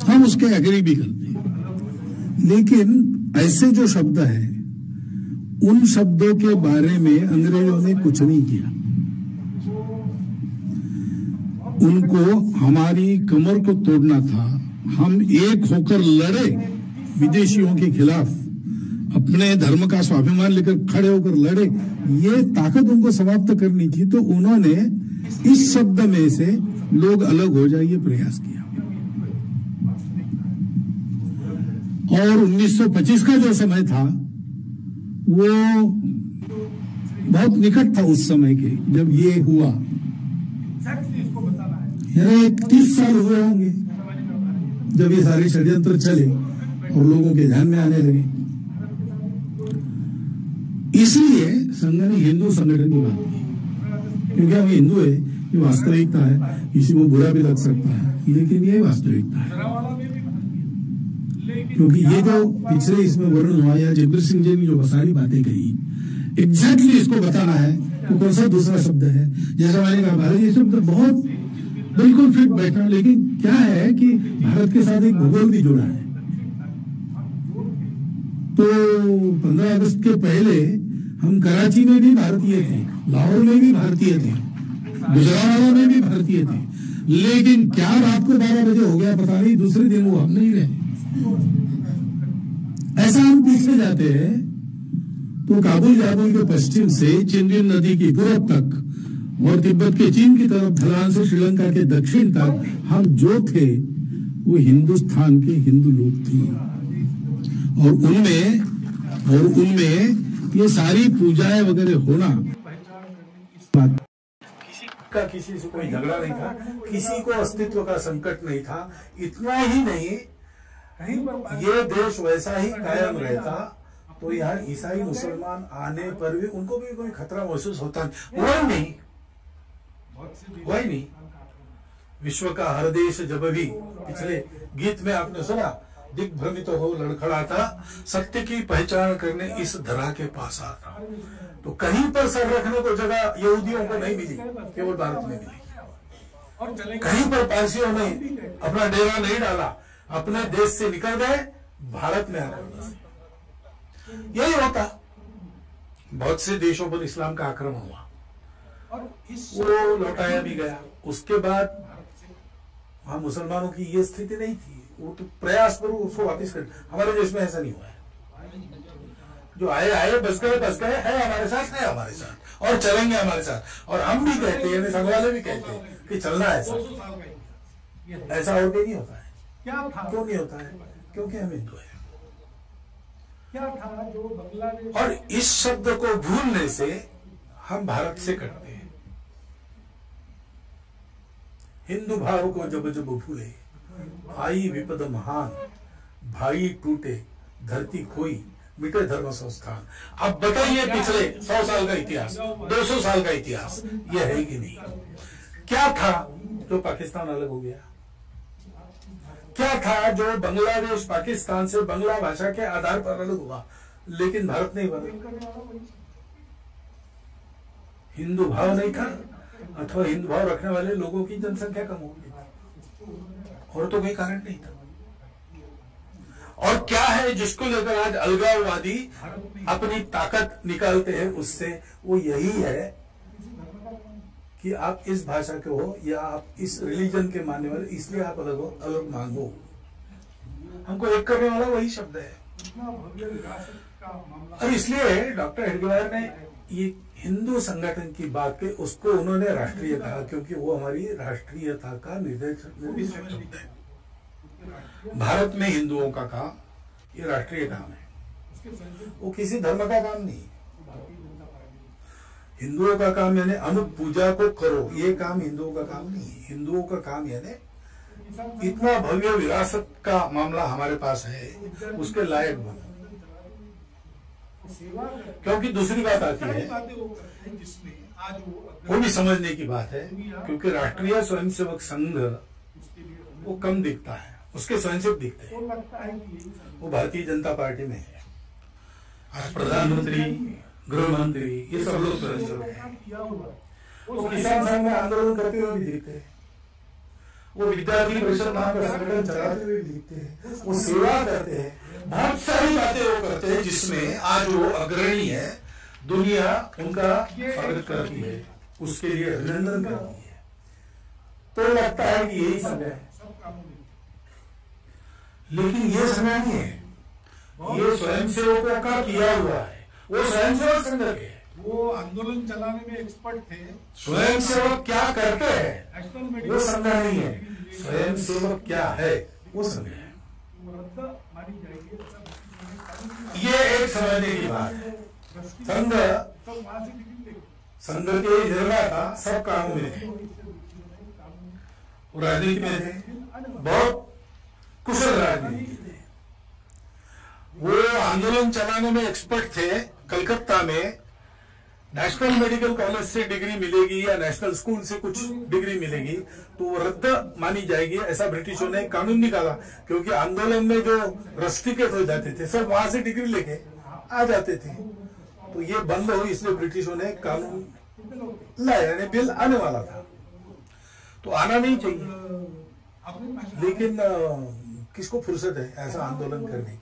Speaker 5: हम उसके एग्री भी करते हैं। लेकिन ऐसे जो शब्द है, उन शब्दों के बारे में अंग्रेजों ने कुछ नहीं किया। उनको हमारी कमर को तोड़ना था, हम एक होकर लड़े विदेशियों के खिलाफ, अपने धर्म का स्वाभिमान लेकर खड़े होकर लड़े, ये ताकत उनको समाप्त करनी थी। तो उन्होंने इस शब्द में से लोग अलग हो जाए ये प्रयास किया। और 1925 का जो समय था वो बहुत निकट था उस समय के, जब ये हुआ,
Speaker 2: एग्जैक्टली इसको बताना है।
Speaker 5: 30 साल हुए होंगे जब ये सारे षड्यंत्र चले और लोगों के ध्यान में आने लगे। इसलिए संघ ने हिंदू संगठन की बात की, क्योंकि हम हिंदू है, ये वास्तविकता है, किसी को बुरा भी लग सकता है, लेकिन ये वास्तविकता है।
Speaker 2: जरावाला में भी लेकिन
Speaker 5: क्योंकि ये जो पिछले इसमें वर्णन हुआ, या जगबीर सिंह जी ने जो सारी बातें कही, एग्जैक्टली इसको बताना है तो कौन सा दूसरा शब्द है। जैसा मैंने कहा, भारतीय शब्द बहुत बिल्कुल फिट बैठा, लेकिन क्या है कि भारत के साथ एक भूगोल भी जुड़ा है। तो 15 अगस्त के पहले हम कराची में भी भारतीय थे, लाहौर में भी भारतीय थे, गुजरात में भी भारतीय थे, लेकिन क्या रात को 12 बजे हो गया पता नहीं, दूसरे दिन वो हम नहीं रहे। ऐसा हम पीछे जाते हैं तो काबुल के पश्चिम से चिंदिन नदी की पूरब तक और तिब्बत के चीन की तरफ ढलान से श्रीलंका के दक्षिण तक हम जो थे वो हिंदुस्तान के हिंदू लोग थे, और उनमें ये सारी पूजाएं वगैरह होना, किसी का किसी से कोई झगड़ा नहीं था, किसी को अस्तित्व का संकट नहीं था। इतना ही नहीं,
Speaker 2: कहीं पर
Speaker 5: ये देश वैसा ही कायम रहता तो यहाँ ईसाई मुसलमान आने पर भी उनको भी कोई खतरा महसूस होता नहीं। वही नहीं, विश्व का हर देश जब भी, पिछले गीत में आपने सुना, दिग्भ्रमित हो लड़खड़ाता, सत्य की पहचान करने इस धरा के पास आता। तो कहीं पर सर रखने को जगह यहूदियों को नहीं मिली, केवल भारत में मिली।
Speaker 2: और चले
Speaker 5: कहीं पर पारसियों ने अपना डेरा नहीं डाला, अपने देश से निकल गए, भारत में आकर बसे। यही होता, बहुत से देशों पर इस्लाम का आक्रमण हुआ,
Speaker 2: और इस
Speaker 5: वो लौटाया भी गया। उसके बाद वहां मुसलमानों की ये स्थिति नहीं थी, वो तो प्रयास करो उसको वापस कर। हमारे देश में ऐसा नहीं हुआ है। जो आए आए, बस गए, है हमारे साथ और चलेंगे हमारे साथ। और हम भी कहते हैं, संघ वाले भी कहते हैं कि चलना है ऐसा और भी नहीं होता है।
Speaker 2: क्या था?
Speaker 5: क्यों नहीं होता है? क्योंकि हम हिंदू हैं।
Speaker 2: क्या था जो बांग्लादेश,
Speaker 5: और इस शब्द को भूलने से हम भारत से कटते हैं। हिंदू भाव को जब जब भूले, आई विपद महान, भाई टूटे, धरती खोई, मिटे धर्म संस्थान। अब बताइए पिछले 100 साल का इतिहास, 200 साल का इतिहास ये है कि नहीं? क्या था जो पाकिस्तान अलग हो गया? क्या था जो बांग्लादेश पाकिस्तान से बांग्ला भाषा के आधार पर अलग हुआ, लेकिन भारत नहीं बना? हिंदू भाव नहीं था, अथवा हिंदू भाव रखने वाले लोगों की जनसंख्या कम हो गई, और तो कोई कारण नहीं था। और क्या है जिसको लेकर आज अलगाववादी अपनी ताकत निकालते हैं उससे? वो यही है कि आप इस भाषा के हो या आप इस रिलीजन के मानने वाले, इसलिए आप अलग हो, अलग मांगो। हमको एक करने वाला वही शब्द है। और इसलिए डॉक्टर हेडगेवार ने ये हिंदू संगठन की बात के उसको उन्होंने राष्ट्रीय कहा, क्योंकि वो हमारी राष्ट्रीयता का निर्देशक शब्द है। भारत में हिंदुओं का काम ये राष्ट्रीय काम है, वो किसी धर्म का काम नहीं है। हिंदुओं का काम यानी अनुप पूजा को करो, ये काम हिंदुओं का काम नहीं है। हिंदुओं का काम यानी इतना भव्य विरासत का मामला हमारे पास है, उसके लायक बनो। क्योंकि दूसरी बात आती है, वो भी समझने की बात है, क्योंकि राष्ट्रीय स्वयंसेवक संघ वो कम दिखता है, उसके स्वयंसेवक दिखते हैं। वो भारतीय जनता पार्टी में है। आज प्रधानमंत्री, गृह मंत्री, ये सब लोग स्वयंसेवक हैं। वो किसान संघ में आंदोलन करते हुए भी दिखते हैं, वो विद्यार्थी परिषद नाम का संगठन चलाते हुए भी दिखते हैं, वो सेवा करते हैं, बहुत सारी बातें वो करते हैं जिसमें आज वो अग्रणी है। दुनिया उनका स्वागत करती है, उसके लिए अभिनंदन करती है। तो लगता है कि यही समय है, लेकिन ये समय नहीं है। ये स्वयंसेवकों का किया हुआ है, वो स्वयंसेवक संघ के,
Speaker 2: वो आंदोलन चलाने में एक्सपर्ट थे।
Speaker 5: स्वयंसेवक क्या करते हैं वो संघ नहीं है, स्वयंसेवक क्या है वो संघ है। ये एक समझने की बात है। संघ के निर्माता सब कामों में थे, राजनीति में थे, बहुत कुशल राजनीति थे। वो आंदोलन चलाने में एक्सपर्ट थे। कलकत्ता में नेशनल मेडिकल कॉलेज से डिग्री मिलेगी या नेशनल स्कूल से कुछ डिग्री मिलेगी तो वो रद्द मानी जाएगी, ऐसा ब्रिटिशों ने कानून निकाला। क्योंकि आंदोलन में जो रस्टिकेट हो जाते थे सब वहां से डिग्री लेके आ जाते थे, तो ये बंद हो, इसलिए ब्रिटिशों ने कानून लाया, यानी बिल आने वाला था। तो आना नहीं चाहिए, लेकिन किसको फुर्सत है ऐसा आंदोलन करने की?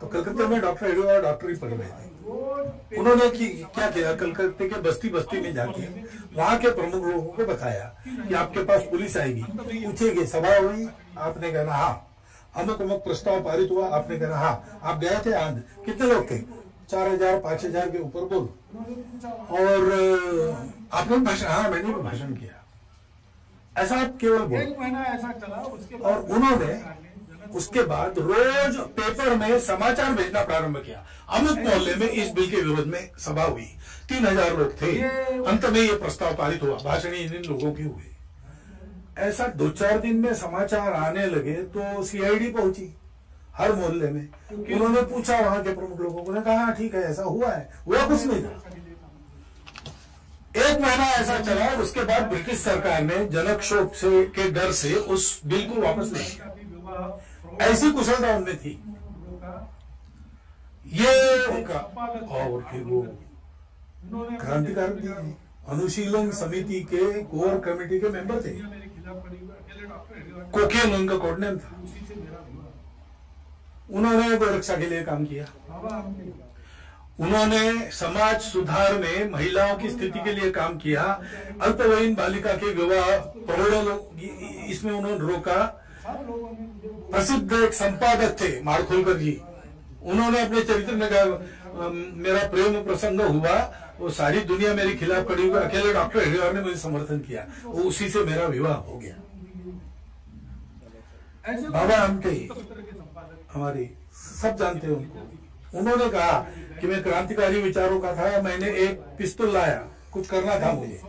Speaker 5: तो कलकत्ता में डॉक्टर हेडगेवार डॉक्टरी पढ़ रहे थे। उन्होंने क्या किया, कलकत्ते के बस्ती बस्ती में जाके वहां के प्रमुख लोगों को बताया कि आपके पास पुलिस आएगी, पूछेगी सभा हुई, आपने कहना हाँ, अमुक अमुक प्रस्ताव पारित हुआ, आपने कहना हाँ, आप गए थे आज, कितने लोग थे, 4000 5000 के ऊपर बोलो, और आपने भाषण, हाँ मैंने भी भाषण किया, ऐसा आप केवल बोलो।
Speaker 2: 1 महीना ऐसा चला, उसके बाद
Speaker 5: और उन्होंने उसके बाद रोज पेपर में समाचार भेजना प्रारंभ किया। अमुक मोहल्ले में इस बिल के विरोध में सभा हुई, 3000 लोग थे, अंत में ये प्रस्ताव पारित हुआ, भाषण इन लोगों के हुए। ऐसा 2-4 दिन में समाचार आने लगे तो सीआईडी पहुंची हर मोहल्ले में। उन्होंने पूछा वहां के प्रमुख लोगों को, कहा ठीक है ऐसा हुआ है, हुआ कुछ नहीं था। 1 महीना ऐसा चला, उसके बाद ब्रिटिश सरकार ने जनक्षोभ से के डर से उस बिल को वापस ले लिया। ऐसी कुशलता उनमें थी, ये उनका। और फिर वो क्रांतिकारी भी थे, अनुशीलन समिति के कोर कमेटी के मेंबर थे, कोकेन उनका कोड नेम था। उन्होंने गोरक्षा के लिए काम किया।
Speaker 4: उन्होंने समाज सुधार में महिलाओं की स्थिति के लिए काम किया। अल्पवयीन बालिका के विवाह करोड़ों लोग इसमें उन्होंने रोका। प्रसिद्ध एक संपादक थे माड़खोलकर जी, उन्होंने अपने चरित्र में कहा मेरा प्रेम प्रसंग हुआ, वो सारी दुनिया मेरे खिलाफ खड़ी हुई, अकेले डॉक्टर हेडगेवार ने मुझे समर्थन किया, वो उसी से मेरा विवाह हो गया। बाबा आमटे हमारे सब जानते हैं उनको, उन्होंने कहा कि मैं क्रांतिकारी विचारों का था, मैंने एक पिस्तौल लाया, कुछ करना था मुझे,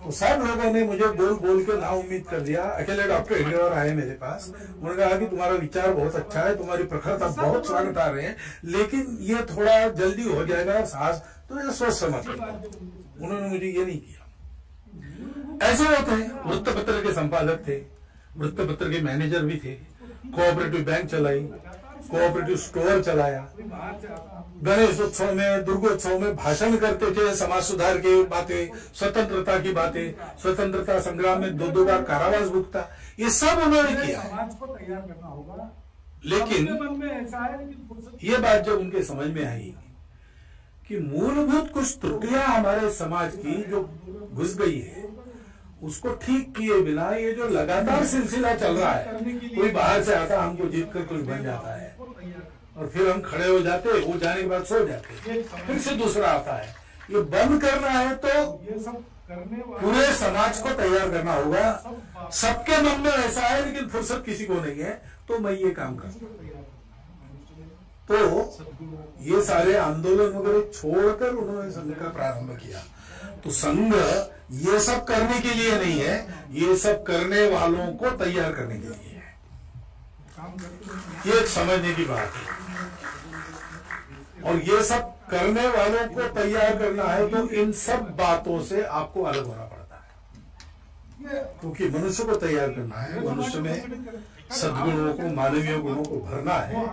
Speaker 4: तो सब लोगों ने मुझे बोल बोल के ना उम्मीद कर दिया। अकेले डॉक्टर हेडगेवार आए मेरे पास, उन्होंने कहा कि तुम्हारा विचार बहुत अच्छा है, तुम्हारी प्रखरता बहुत स्वागत आ रहे हैं, लेकिन ये थोड़ा जल्दी हो जाएगा साहस, तो ये सोच समझ लो। उन्होंने मुझे ये नहीं किया। ऐसे होते हैं। वृत्तपत्र के संपादक थे, वृत्तपत्र के मैनेजर भी थे, कोऑपरेटिव बैंक चलाई, कोऑपरेटिव स्टोर चलाया, गणेश उत्सव में, दुर्गोत्सव में भाषण करते थे, समाज सुधार की बातें, स्वतंत्रता की बातें, स्वतंत्रता संग्राम में 2-2 बार कारावास भुगता, ये सब उन्होंने किया।
Speaker 2: समाज को तैयार करना होगा।
Speaker 4: लेकिन
Speaker 2: मन में ऐसा है कि
Speaker 4: ये बात जब उनके समझ में आई कि मूलभूत कुछ त्रुटियां हमारे समाज की जो घुस गई है, उसको ठीक किए बिना ये जो लगातार सिलसिला चल रहा है, कोई बाहर से आता हमको जीत कर कुछ बन जाता है और फिर हम खड़े हो जाते, वो जाने के बाद सो जाते, फिर से दूसरा आता है, ये बंद करना है तो
Speaker 2: ये सब करने
Speaker 4: पूरे समाज को तैयार करना होगा। सबके मन में ऐसा है लेकिन फुर्सत किसी को नहीं है, तो मैं ये काम करता हूं। तो ये सारे आंदोलन वगैरह छोड़कर उन्होंने संघ का प्रारंभ किया। तो संघ ये सब करने के लिए नहीं है, ये सब करने वालों को तैयार करने के लिए है। ये एक समझने की बात है। और ये सब करने वालों को तैयार करना है तो इन सब बातों से आपको अलग होना पड़ता है, क्योंकि मनुष्य को तैयार करना है, मनुष्य में सद्गुणों को, मानवीय गुणों को भरना है,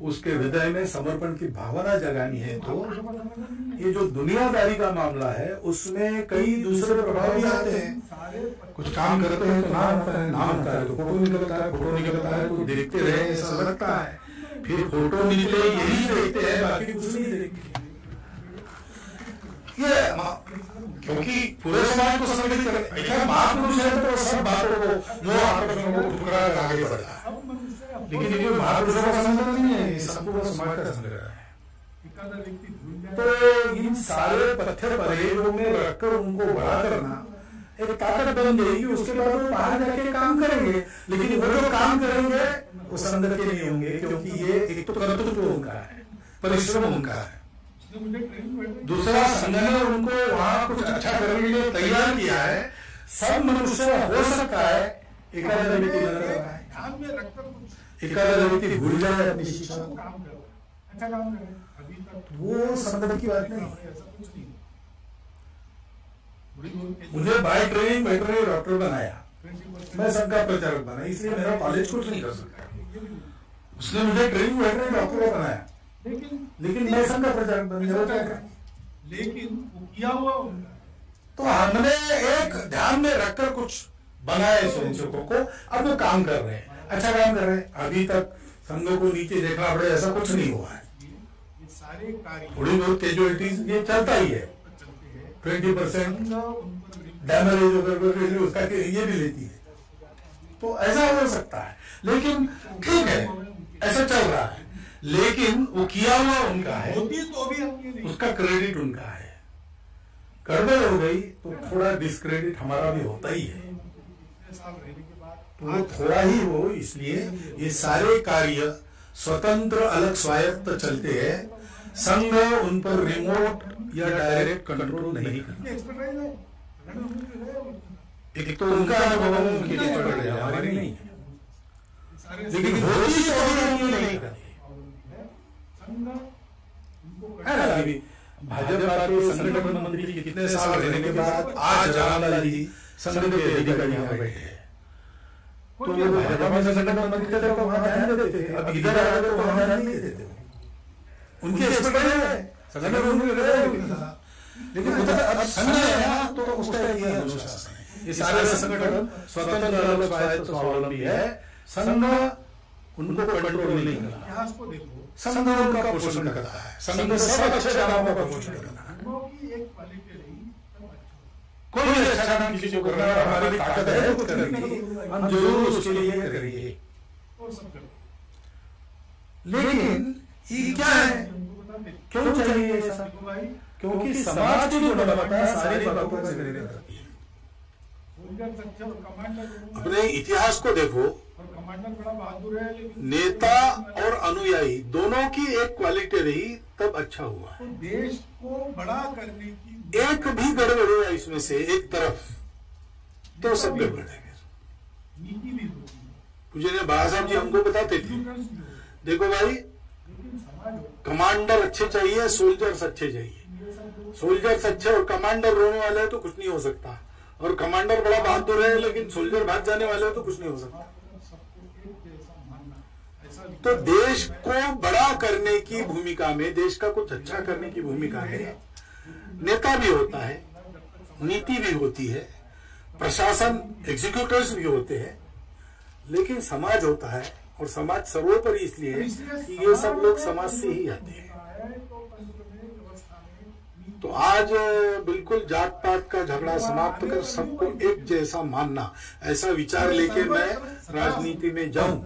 Speaker 4: उसके हृदय में समर्पण की भावना जगानी है। तो ये जो दुनियादारी का मामला है उसमें कई दूसरे प्रभाव भी आते हैं। कुछ काम करते हैं तो नाम होता है, नाम होता है तो फोटो निकलता है, फोटो निकलता है तो देखते रहे ऐसा लगता है, फिर फोटो मिलते यही देखते हैं, बाकी कुछ नहीं देखते। ये क्योंकि पूरे समाज को संगठित कर महापुरुष है तो सब बातों को मोह आकर्षण को टुकड़ा आगे बढ़ता है, लेकिन ये महापुरुषों का संगठन नहीं है, ये संपूर्ण समाज का संगठन है। तो इन सारे पत्थर परहेजों में रखकर उनको बड़ा करना एक ताकत बन जाएगी। उसके बाद वो बाहर जाके काम करेंगे, लेकिन वो जो काम करेंगे वो संघ के नहीं होंगे, क्योंकि ये एक तो कर्तृत्व उनका है, परिश्रम उनका है, दूसरा संघ ने उनको वहां कुछ अच्छा करने के लिए तैयार किया है। सब मनुष्य हो सकता है, एकाधा व्यक्ति न कर पाए, एकाधा व्यक्ति भूल जाए अपनी शिक्षा को,
Speaker 2: अच्छा काम करे, अभी तक
Speaker 4: वो संघ की बात नहीं। मुझे बाय ट्रेनिंग वेटरनरी डॉक्टर बनाया, मैं संघ का प्रचारक बना, इसलिए मेरा कॉलेज कुछ नहीं कर सकता। उसने मुझे ट्रेनिंग वेटरनरी डॉक्टर बनाया, लेकिन मैं संघ का प्रचारक बन गया।
Speaker 2: लेकिन वो किया हुआ उनका,
Speaker 4: तो हमने एक ध्यान में रखकर कुछ बनाया स्वयंसेवकों को, अब वो काम कर रहे हैं, अच्छा काम कर रहे हैं। अभी तक संघ को नीचे देखना पड़े ऐसा कुछ नहीं हुआ है।
Speaker 2: ये सारे कार्य
Speaker 4: थोड़ी बहुत कैजुअलिटीज ये चलता ही है, 20% डैमेज उसका ये भी लेती है, तो ऐसा हो सकता है। लेकिन ठीक है, ऐसा चल रहा है, लेकिन वो किया हुआ उनका है,
Speaker 2: तो भी
Speaker 4: उसका क्रेडिट उनका है। गड़बड़ हो गई तो थोड़ा डिस्क्रेडिट हमारा भी होता ही है, तो वो थोड़ा ही हो, इसलिए ये सारे कार्य स्वतंत्र अलग स्वायत्त चलते हैं। संघ उन पर रिमोट या डायरेक्ट कंट्रोल नहीं करता। एक तो उनका अनुभव उनकी एक्सपर्टाइज है, हमारी नहीं है, लेकिन होती तो हम नहीं करते है ना। अभी भाजपा के संगठन मंत्री कितने साल रहने के बाद आज जवाहरलाल जी संघ के अधिकारी यहाँ बैठे हैं, तो वो भाजपा में संगठन मंत्री थे तो वहां ध्यान देते थे, अब इधर आ गए तो वहां ध्यान नहीं देते। उनकी एक्सपर्टाइज है, संगठन उनके लेकिन अब संघ है तो उस टाइप की अनुशासन है। ये सारे संगठन स्वतंत्र अलग स्वायत्त स्वावलंबी है। संघ उनको कंट्रोल नहीं करना।
Speaker 2: इतिहास को देखो,
Speaker 4: संघ उनका पोषण करता है, संघ सब अच्छे कामों का पोषण करता है।
Speaker 2: धर्मों की एक क्वालिटी रही तब अच्छा
Speaker 4: कोई भी अच्छा काम किसी को करना है, हमारी ताकत है वो करने की, हम जरूर उसके लिए करेंगे।
Speaker 2: और सब करो।
Speaker 4: लेकिन ये क्या है, क्यों चाहिए ये सब?
Speaker 2: देखो भाई,
Speaker 4: क्योंकि समाज की जो गुणवत्ता है सारी बातों से निर्णय करती है।
Speaker 2: सोल्जर सच्चे और कमांडर
Speaker 6: अपने इतिहास को देखो,
Speaker 2: और कमांडर बड़ा बहादुर है, लेकिन
Speaker 6: नेता और अनुयायी दोनों की एक क्वालिटी रही तब अच्छा हुआ।
Speaker 2: तो देश को बड़ा करने की
Speaker 6: एक भी गड़बड़ हुआ इसमें से एक तरफ तो सब गड़बड़ है।
Speaker 2: नीति भी होती है,
Speaker 6: पूज्य बाबा साहब जी हमको बताते थे,
Speaker 2: लीडर्स भी होते हैं,
Speaker 6: देखो भाई,
Speaker 2: लेकिन समाज होता
Speaker 6: कमांडर अच्छे चाहिए, सोल्जर्स अच्छे चाहिए।
Speaker 2: है। ये सब लोग
Speaker 6: सोल्जर्स अच्छे और कमांडर रोने वाले हैं तो कुछ नहीं हो सकता, और कमांडर बड़ा बहादुर है लेकिन सोल्जर भाग जाने वाले हैं तो कुछ नहीं हो सकता।
Speaker 2: सबको एक जैसा मानना, ऐसा
Speaker 6: तो देश को बड़ा करने की भूमिका में, देश का कुछ अच्छा करने की भूमिका में नेता भी होता है, नीति भी होती है, प्रशासन एग्जीक्यूटिव्स भी होते हैं, लेकिन समाज होता है। और समाज सर्वोपरि इसलिए है कि ये सब लोग समाज से ही आते हैं। तो आज बिल्कुल जात पात का झगड़ा समाप्त कर सबको एक जैसा मानना, ऐसा विचार लेके मैं राजनीति में जाऊं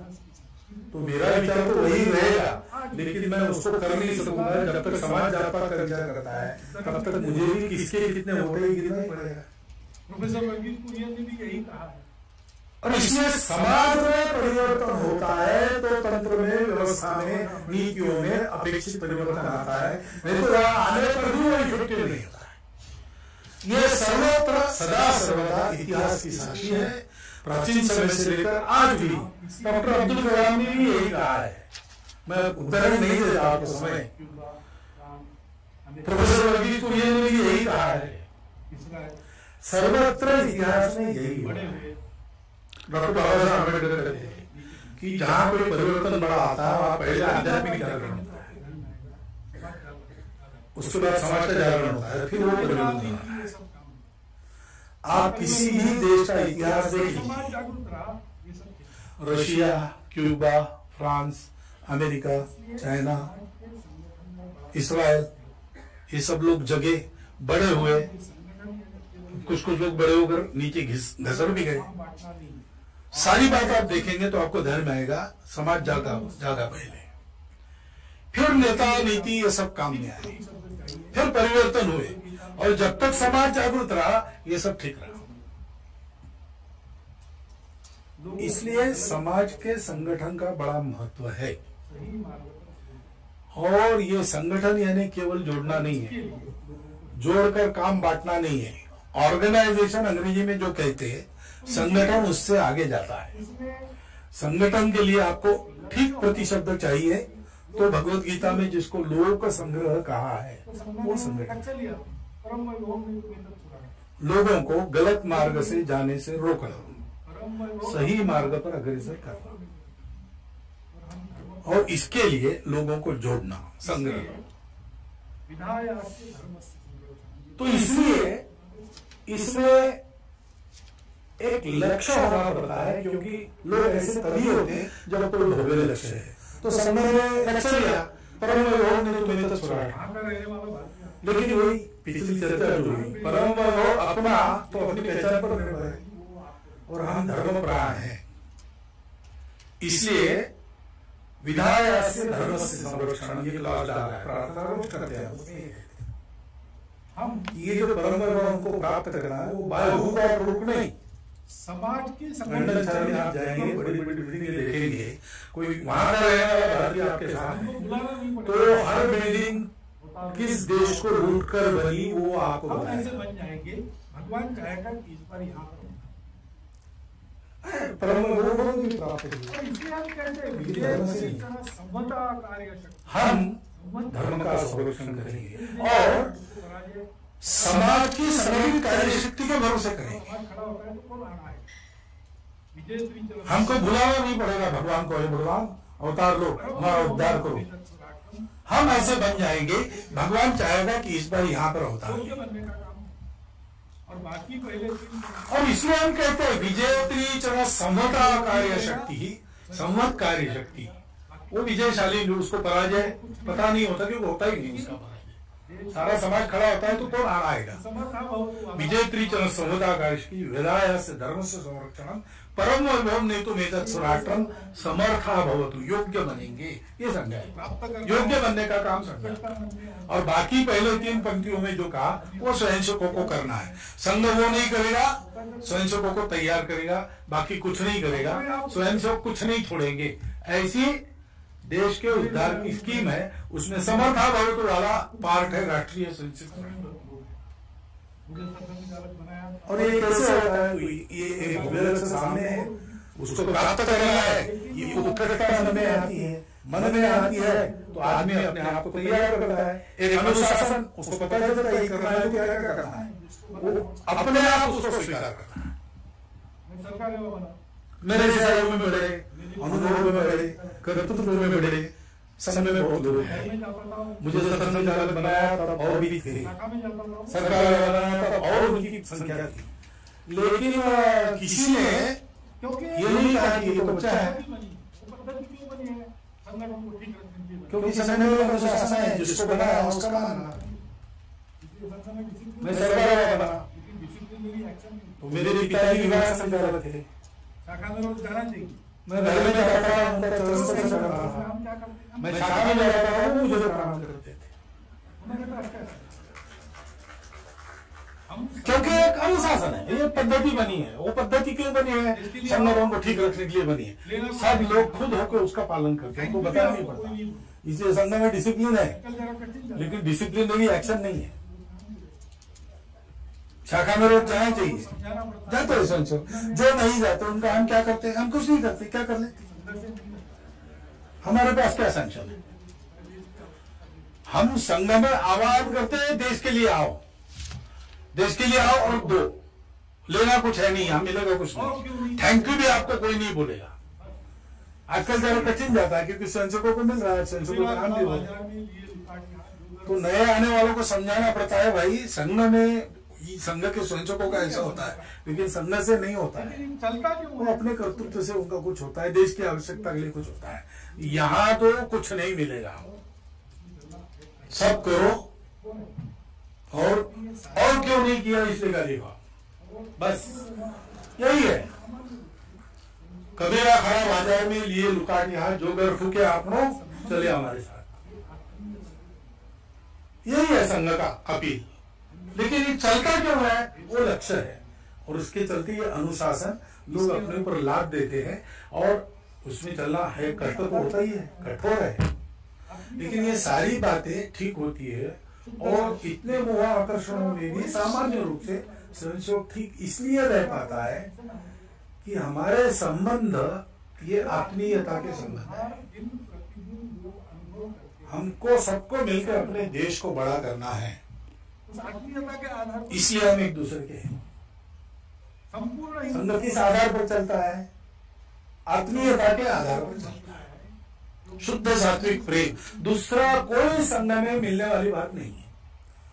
Speaker 4: तो मेरा विचार तो वही रहेगा, लेकिन मैं उसको कर नहीं सकूंगा जब तक समाज जात पात का विचार करता है, तब तक मुझे भी किसके कितने वोट गिरना ही पड़ेगा।
Speaker 2: प्रोफेसर वर्गीज कुरियन ने भी यही कहा है।
Speaker 4: और इसमें समाज में परिवर्तन होता है तो तंत्र में, व्यवस्था में, नीतियों में अपेक्षित परिवर्तन आता है, नहीं तो आने पर भी वो इफेक्टिव नहीं होता है। ये सर्वत्र सदा सर्वदा इतिहास की साक्षी है, प्राचीन समय से लेकर आज भी। डॉक्टर अब्दुल कलाम ने भी यही कहा है, मैं उदाहरण नहीं देता आपको समय, प्रोफेसर वर्गीज कुरियन ने भी यही कहा है, सर्वत्र इतिहास में यही
Speaker 2: बड़े
Speaker 4: है।
Speaker 2: हुए
Speaker 4: डॉक्टर बाबा साहब अम्बेडकर कहते हैं कि जहां कोई परिवर्तन बड़ा आता है वहां पहले आध्यात्मिक जागरण होता है, उसके बाद समाज का जागरण होता है, फिर वो परिवर्तन होता है।
Speaker 2: ये सब काम
Speaker 4: आप किसी भी देश का इतिहास देख लीजिए,
Speaker 2: समाज जागरूक रहा, ये सब किया।
Speaker 4: Russia, Cuba, France, America, China, Israel, ये सब लोग जगे, बड़े हुए, कुछ लोग बड़े होकर नीचे घसर भी गए। सारी बात आप देखेंगे तो आपको ध्यान में आएगा, समाज जागा पहले, फिर नेता नीति ये सब काम में आए, फिर परिवर्तन हुए, और जब तक समाज जागरूक रहा ये सब ठीक रहा। इसलिए समाज के संगठन का बड़ा महत्व है। और ये संगठन यानी केवल जोड़ना नहीं है, जोड़कर काम बांटना नहीं है। ऑर्गेनाइजेशन अंग्रेजी में जो कहते हैं, संगठन उससे आगे जाता है। संगठन के लिए आपको ठीक प्रतिशब्द चाहिए, तो भगवत गीता में जिसको लोक संग्रह कहा है वो संगठन लोगों को गलत मार्ग से जाने से रोकना, सही मार्ग पर अग्रसर करना, और इसके लिए लोगों को जोड़ना, संग्रह। तो इसलिए इसमें एक लक्ष्य होना पड़ता है, क्योंकि लोग ऐसे तभी होते हैं जब कोई भव्य लक्ष्य है। तो संघ ने लक्ष्य लिया, परम वैभव ने तुम्हें तो छुड़ाया, लेकिन वही पिछली चर्चा जो हुई, परम वैभव अपना तो अपनी पहचान पर निर्भर है, और हम धर्म प्राण हैं। इसलिए विधायास्य धर्म से संरक्षण, ये क्लास डाला है, प्रार्थना रोज करते हैं हम। ये जो परम वैभव हमको प्राप्त करना है वो बाह्य और रूप नहीं।
Speaker 2: समाज की
Speaker 4: लंदन शहर में आप जाएंगे, बड़ी बड़ी बिल्डिंग देखेंगे, कोई वहां का रहने वाला भारतीय आपके सामने, तो हर बिल्डिंग किस देश को लूट कर बनी वो आपको
Speaker 2: हम
Speaker 4: बताएगा।
Speaker 2: ऐसे बन जाएंगे, भगवान चाहेगा कि इस बार यहाँ पर
Speaker 4: परम वैभव भी प्राप्त होगी।
Speaker 2: और इसलिए हम कहते हैं विजय सभ्यता कार्य शक्ति,
Speaker 4: हम धर्म का संरक्षण करेंगे और समाज की सामूहिक कार्य शक्ति के भरोसे करेंगे।
Speaker 2: समाज खड़ा होता है तो कौन आना है? विजय त्रिचरण
Speaker 4: हमको बुलाना नहीं पड़ेगा भगवान को, हे भगवान अवतार लो, हमारा उद्धार करो। हम ऐसे बन जाएंगे, भगवान चाहेगा कि इस बार यहाँ पर अवतार हो।
Speaker 2: योग्य बनने का काम है। और बाकी पहले
Speaker 4: और इसलिए हम कहते हैं विजय त्रिचरण समता कार्य शक्ति,
Speaker 6: संवत कार्य शक्ति, वो विजयशाली, उसको पराजय पता नहीं होता, क्योंकि होता ही नहीं उसका पराजय। सारा समाज खड़ा होता है तो कौन आएगा। विजय त्रिचरण संवताकाश की वेदाय से धर्म से संरक्षण परम वैभव नहीं तो मेदत सुराष्ट्रम समर्था भवतु, योग्य बनेंगे, ये समझा है। योग्य बनने का काम समझा। और बाकी पहले 3 पंक्तियों में जो कहा वो स्वयंसेवकों को करना है। संघ वो नहीं करेगा, स्वयंसेवकों को तैयार करेगा, बाकी कुछ नहीं करेगा, स्वयंसेवक कुछ नहीं छोड़ेंगे। ऐसी देश के उद्धार की स्कीम है, उसमें समर्था भवतु वाला पार्ट है राष्ट्रीय स्वयंसेवक। और ये कैसे होता है, ये भूगोल से सामने है, उसको प्राप्त करना है, ये उत्कटता मन में आती है, मन में आती है तो आदमी अपने आप को तैयार करता है। एक अनुशासन, उसको पता चलता है करना है तो क्या क्या करना है, वो अपने आप उसको स्वीकार करना है। मेरे सहयोग में बढ़े, अनुभव में बढ़े, कर्तृत्व में बढ़े, संघ में बहुत लोग हैं। मुझे सदन संचालक बनाया तब और भी थे, सरकार बनाया तब और उनकी संख्या थी, लेकिन किसी ने ये नहीं कहा कि ये तो बच्चा है, क्योंकि संघ में अनुशासन है, जिसको बनाया उसका मानना। मैं सरकार बना तो मेरे पिताजी विभाग संचालक थे, मैं घर में जाता था, मैं शाखा में जाता था, वो मुझे प्रणाम करते थे, क्योंकि एक अनुशासन है, ये पद्धति बनी है। वो पद्धति क्यों बनी है? संगठन को ठीक रखने के लिए बनी है। सब लोग खुद होकर उसका पालन करते हैं, उनको बताना नहीं पड़ता। इसलिए संघ में डिसिप्लिन है, लेकिन डिसिप्लिनरी एक्शन नहीं है। शाखा में रोज जाना चाहिए, जाते हैं संसद, जो नहीं जाते उनका हम क्या करते हैं? हम कुछ नहीं करते, क्या कर लेते? हमारे पास क्या सैंक्शन है? हम संघ में आह्वान करते हैं, देश के लिए आओ, देश के लिए आओ और दो, लेना कुछ है नहीं, हम मिलेगा कुछ नहीं, थैंक यू भी आपको कोई नहीं बोलेगा। आजकल जरा कठिन जाता है, क्योंकि संसदों को मिल रहा है, संसदों का नाम भी हो, तो नए आने वालों को समझाना पड़ता है, भाई संघ में, संघ के स्वयंसेवकों का ऐसा होता है, लेकिन संघ से नहीं होता है। वो अपने कर्तृत्व से उनका कुछ होता है, देश की आवश्यकता के लिए कुछ होता है। यहाँ तो कुछ नहीं मिलेगा, सब करो और क्यों नहीं किया इसलिए गाली खाओ, बस यही है। कबीरा खड़ा बाजार में लिए लुकाटी हाथ, जो घर फूके आपनो चले हमारे साथ, यही है संघ का अपील। लेकिन ये चलता क्यों है? वो लक्ष्य है, और उसके चलते ये अनुशासन लोग अपने ऊपर लाद देते हैं, और उसमें चलना है, कष्ट तो होता ही है, कठोर है, लेकिन ये सारी बातें ठीक होती है। और इतने मोह आकर्षणों में भी सामान्य रूप से स्वयंसेवक ठीक इसलिए रह पाता है कि हमारे संबंध ये आत्मीयता के संबंध है। हमको सबको मिलकर अपने देश को बड़ा करना है, इसलिए हम एक दूसरे के हैं। संघ किस आधार पर चलता है? आत्मीयता के आधार पर चलता है, शुद्ध सात्विक प्रेम। दूसरा कोई संघ में मिलने वाली बात नहीं है,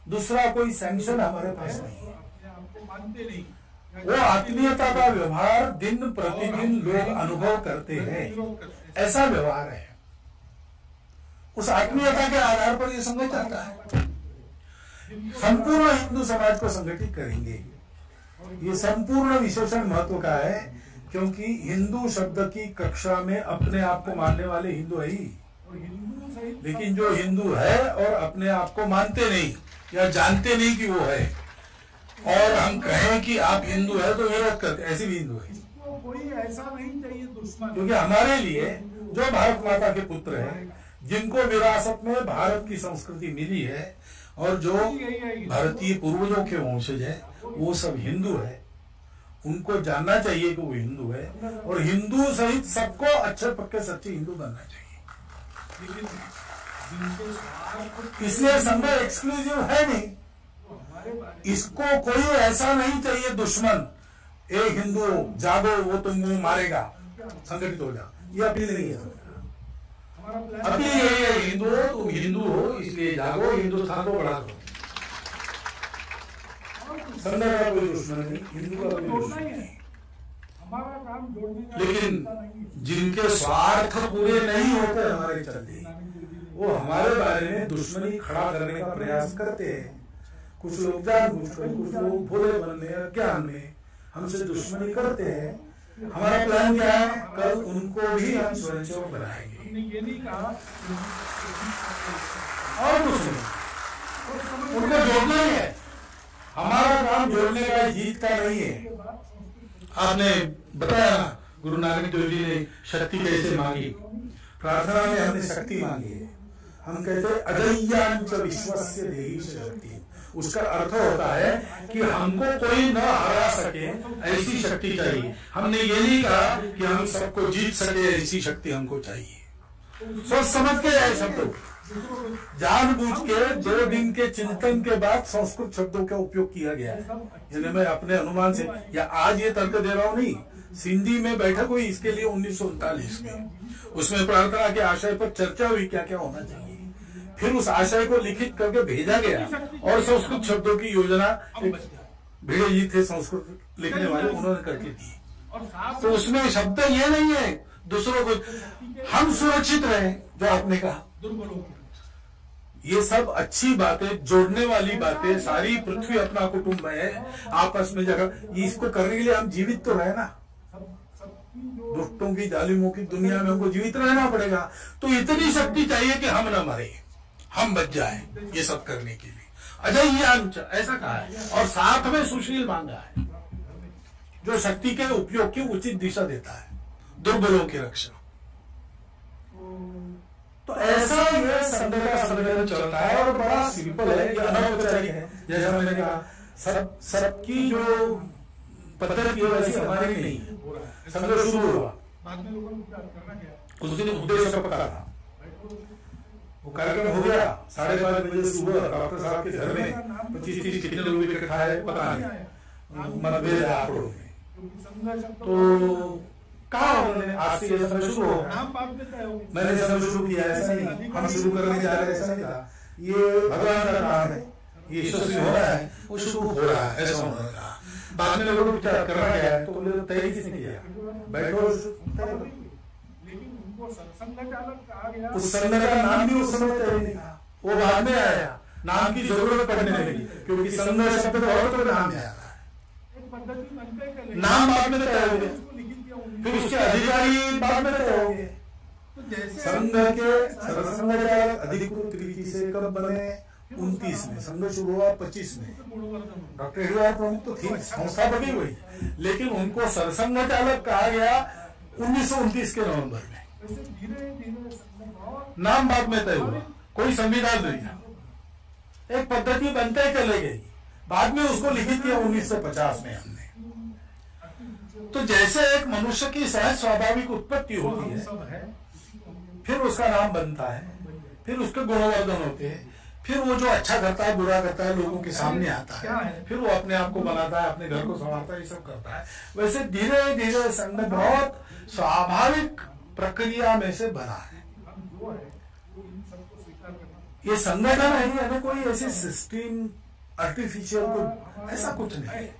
Speaker 6: दूसरा कोई सैंक्शन हमारे पास नहीं है। वो आत्मीयता का व्यवहार दिन प्रतिदिन लोग अनुभव करते हैं, ऐसा व्यवहार है। उस आत्मीयता के आधार पर यह संघ चलता है। संपूर्ण हिंदू समाज को संगठित करेंगे, ये संपूर्ण विशेषण महत्व का है, क्योंकि हिंदू शब्द की कक्षा में अपने आप को मानने वाले हिंदू है ही, लेकिन जो हिंदू है और अपने आप को मानते नहीं या जानते नहीं कि वो है, और हम कहें कि आप हिंदू है तो विरोध करते, ऐसे भी हिंदू है।
Speaker 2: कोई ऐसा नहीं चाहिए दुश्मन,
Speaker 6: क्योंकि हमारे लिए जो भारत माता के पुत्र हैं, जिनको विरासत में भारत की संस्कृति मिली है, और जो भारतीय पूर्वजों के वंशज है, वो सब हिंदू है। उनको जानना चाहिए कि वो हिंदू है, और हिंदू सहित सबको अच्छे पक्के सच्चे हिंदू बनना चाहिए। इसलिए संघ एक्सक्लूसिव है नहीं, इसको कोई ऐसा नहीं चाहिए दुश्मन, ए हिंदू जागो वो तुमको मारेगा, संगठित हो जा, ये अपील नहीं है। अपील यही है, हिंदू हो तुम हिंदू हो, इसलिए जागो, हिंदुस्तान को बढ़ा दो। संघ का कोई दुश्मन नहीं, हिंदू का कोई दुश्मन नहीं।
Speaker 2: हमारा काम जोड़ने का
Speaker 6: लेकिन
Speaker 2: नहीं है।
Speaker 6: जिनके स्वार्थ पूरे नहीं होते हमारे चलते, वो हमारे बारे में दुश्मनी खड़ा करने का प्रयास करते हैं। कुछ लोग जानबूझकर, कुछ लोग भोले बनने अज्ञान में हमसे दुश्मनी करते हैं। हमारा प्लान क्या है, कल उनको भी हम स्वयंसेवक बनाएंगे
Speaker 2: हमने ये नहीं कहा
Speaker 6: और कुछ नहीं, उनको जोड़ना ही है। हमारा काम जोड़ने का, जीत का नहीं है। आपने बताया ना, गुरु नानक देव जी ने शक्ति कैसे मांगी, प्रार्थना में हमने शक्ति मांगी है। हम कहते हैं अजय्यांच विश्वस्य देहि शक्ति। उसका अर्थ होता है कि हमको कोई न हरा सके ऐसी शक्ति चाहिए। हमने ये नहीं कहा कि हम सबको जीत सके ऐसी शक्ति हमको चाहिए। सोच समझ के आए शब्दों, जानबूझ के 2 दिन के चिंतन के बाद संस्कृत शब्दों का उपयोग किया गया है। यानी मैं अपने अनुमान से, या आज ये तर्क दे रहा हूँ नहीं, सिंधी में बैठक हुई इसके लिए 1939 में। उसमें प्रार्थना के आशय पर चर्चा हुई क्या क्या होना चाहिए। फिर उस आशय को लिखित करके भेजा गया और संस्कृत शब्दों की योजना भिड़े जी थे संस्कृत लिखने वाले, उन्होंने करके दी। तो उसमें शब्द ये नहीं है दूसरों को हम सुरक्षित रहे, जो आपने कहा, ये सब अच्छी बातें, जोड़ने वाली बातें। सारी पृथ्वी अपना कुटुंब है, आपस में जगह, इसको करने के लिए हम जीवित तो रहे ना। दुष्टों की जालिमों की दुनिया में हमको जीवित रहना पड़ेगा। तो इतनी शक्ति चाहिए कि हम न मरे, हम बच जाए ये सब करने के लिए। अजय्यांच ऐसा कहा है, और साथ में सुशील मांगा है, जो शक्ति के उपयोग की उचित दिशा देता है, दुर्बलों की रक्षा। तो ऐसा ये संघ का संगठन चलता है और बड़ा सिंपल है, ये अनौपचारिक है। जैसा मैंने कहा, सबकी जो पद्धति है वैसी हमारी नहीं है। संघ शुरू हुआ, कुछ दिन उद्देश्य पका था, वो कार्यक्रम हो गया 5:30 बजे सुबह डॉक्टर साहब के घर में 25-30 कितने लोग इकट्ठा है पता नहीं, मतभेद है आंकड़ों में। तो कहा उन्होंने आज से ये समय शुरू होगा, मैंने समय शुरू किया, ऐसा नहीं हम शुरू करने जा रहे, ऐसा नहीं था। ये भगवान का काम है, ये यशस्वी हो रहा है, वो शुरू हो रहा है, ऐसा उन्होंने कहा। बाद में लोगों को विचार करना गया है, तो बोले तय किसने किया, बैठो। उस संघ का नाम भी उस समय तय नहीं था, वो बाद में आया, नाम की जरूरत पड़ने लगी, क्योंकि संघ शब्द बहुत बड़े नाम में आता है। नाम बाद में तय हो गया, फिर उसके अधिकारी बाद में तय हो गए। संघ के सरसंघ अधिकृत रीति से कब बने, 29 में। संघ शुरू हुआ 25 में। डॉक्टर हिरवार प्रमुख तो थी, संस्था बनी हुई, लेकिन उनको सरसंघ चालक कहा गया 1929 के नवंबर में। नाम बाद में तय हुआ, कोई संविधान नहीं था, एक पद्धति बनते चले गई। बाद में उसको लिखित किया 1950 में हमने। तो जैसे एक मनुष्य की सहज स्वाभाविक उत्पत्ति होती है, फिर उसका नाम बनता है, फिर उसके गुणवर्धन होते हैं, फिर वो जो अच्छा करता है बुरा करता है लोगों के सामने आता है, फिर वो अपने आप को बनाता है, अपने घर को संभालता है, ये सब करता है। वैसे धीरे धीरे संघ बहुत स्वाभाविक प्रक्रिया में से बना है। ये संगठन है, हमें कोई ऐसी सिस्टम आर्टिफिशियल को ऐसा कुछ नहीं है।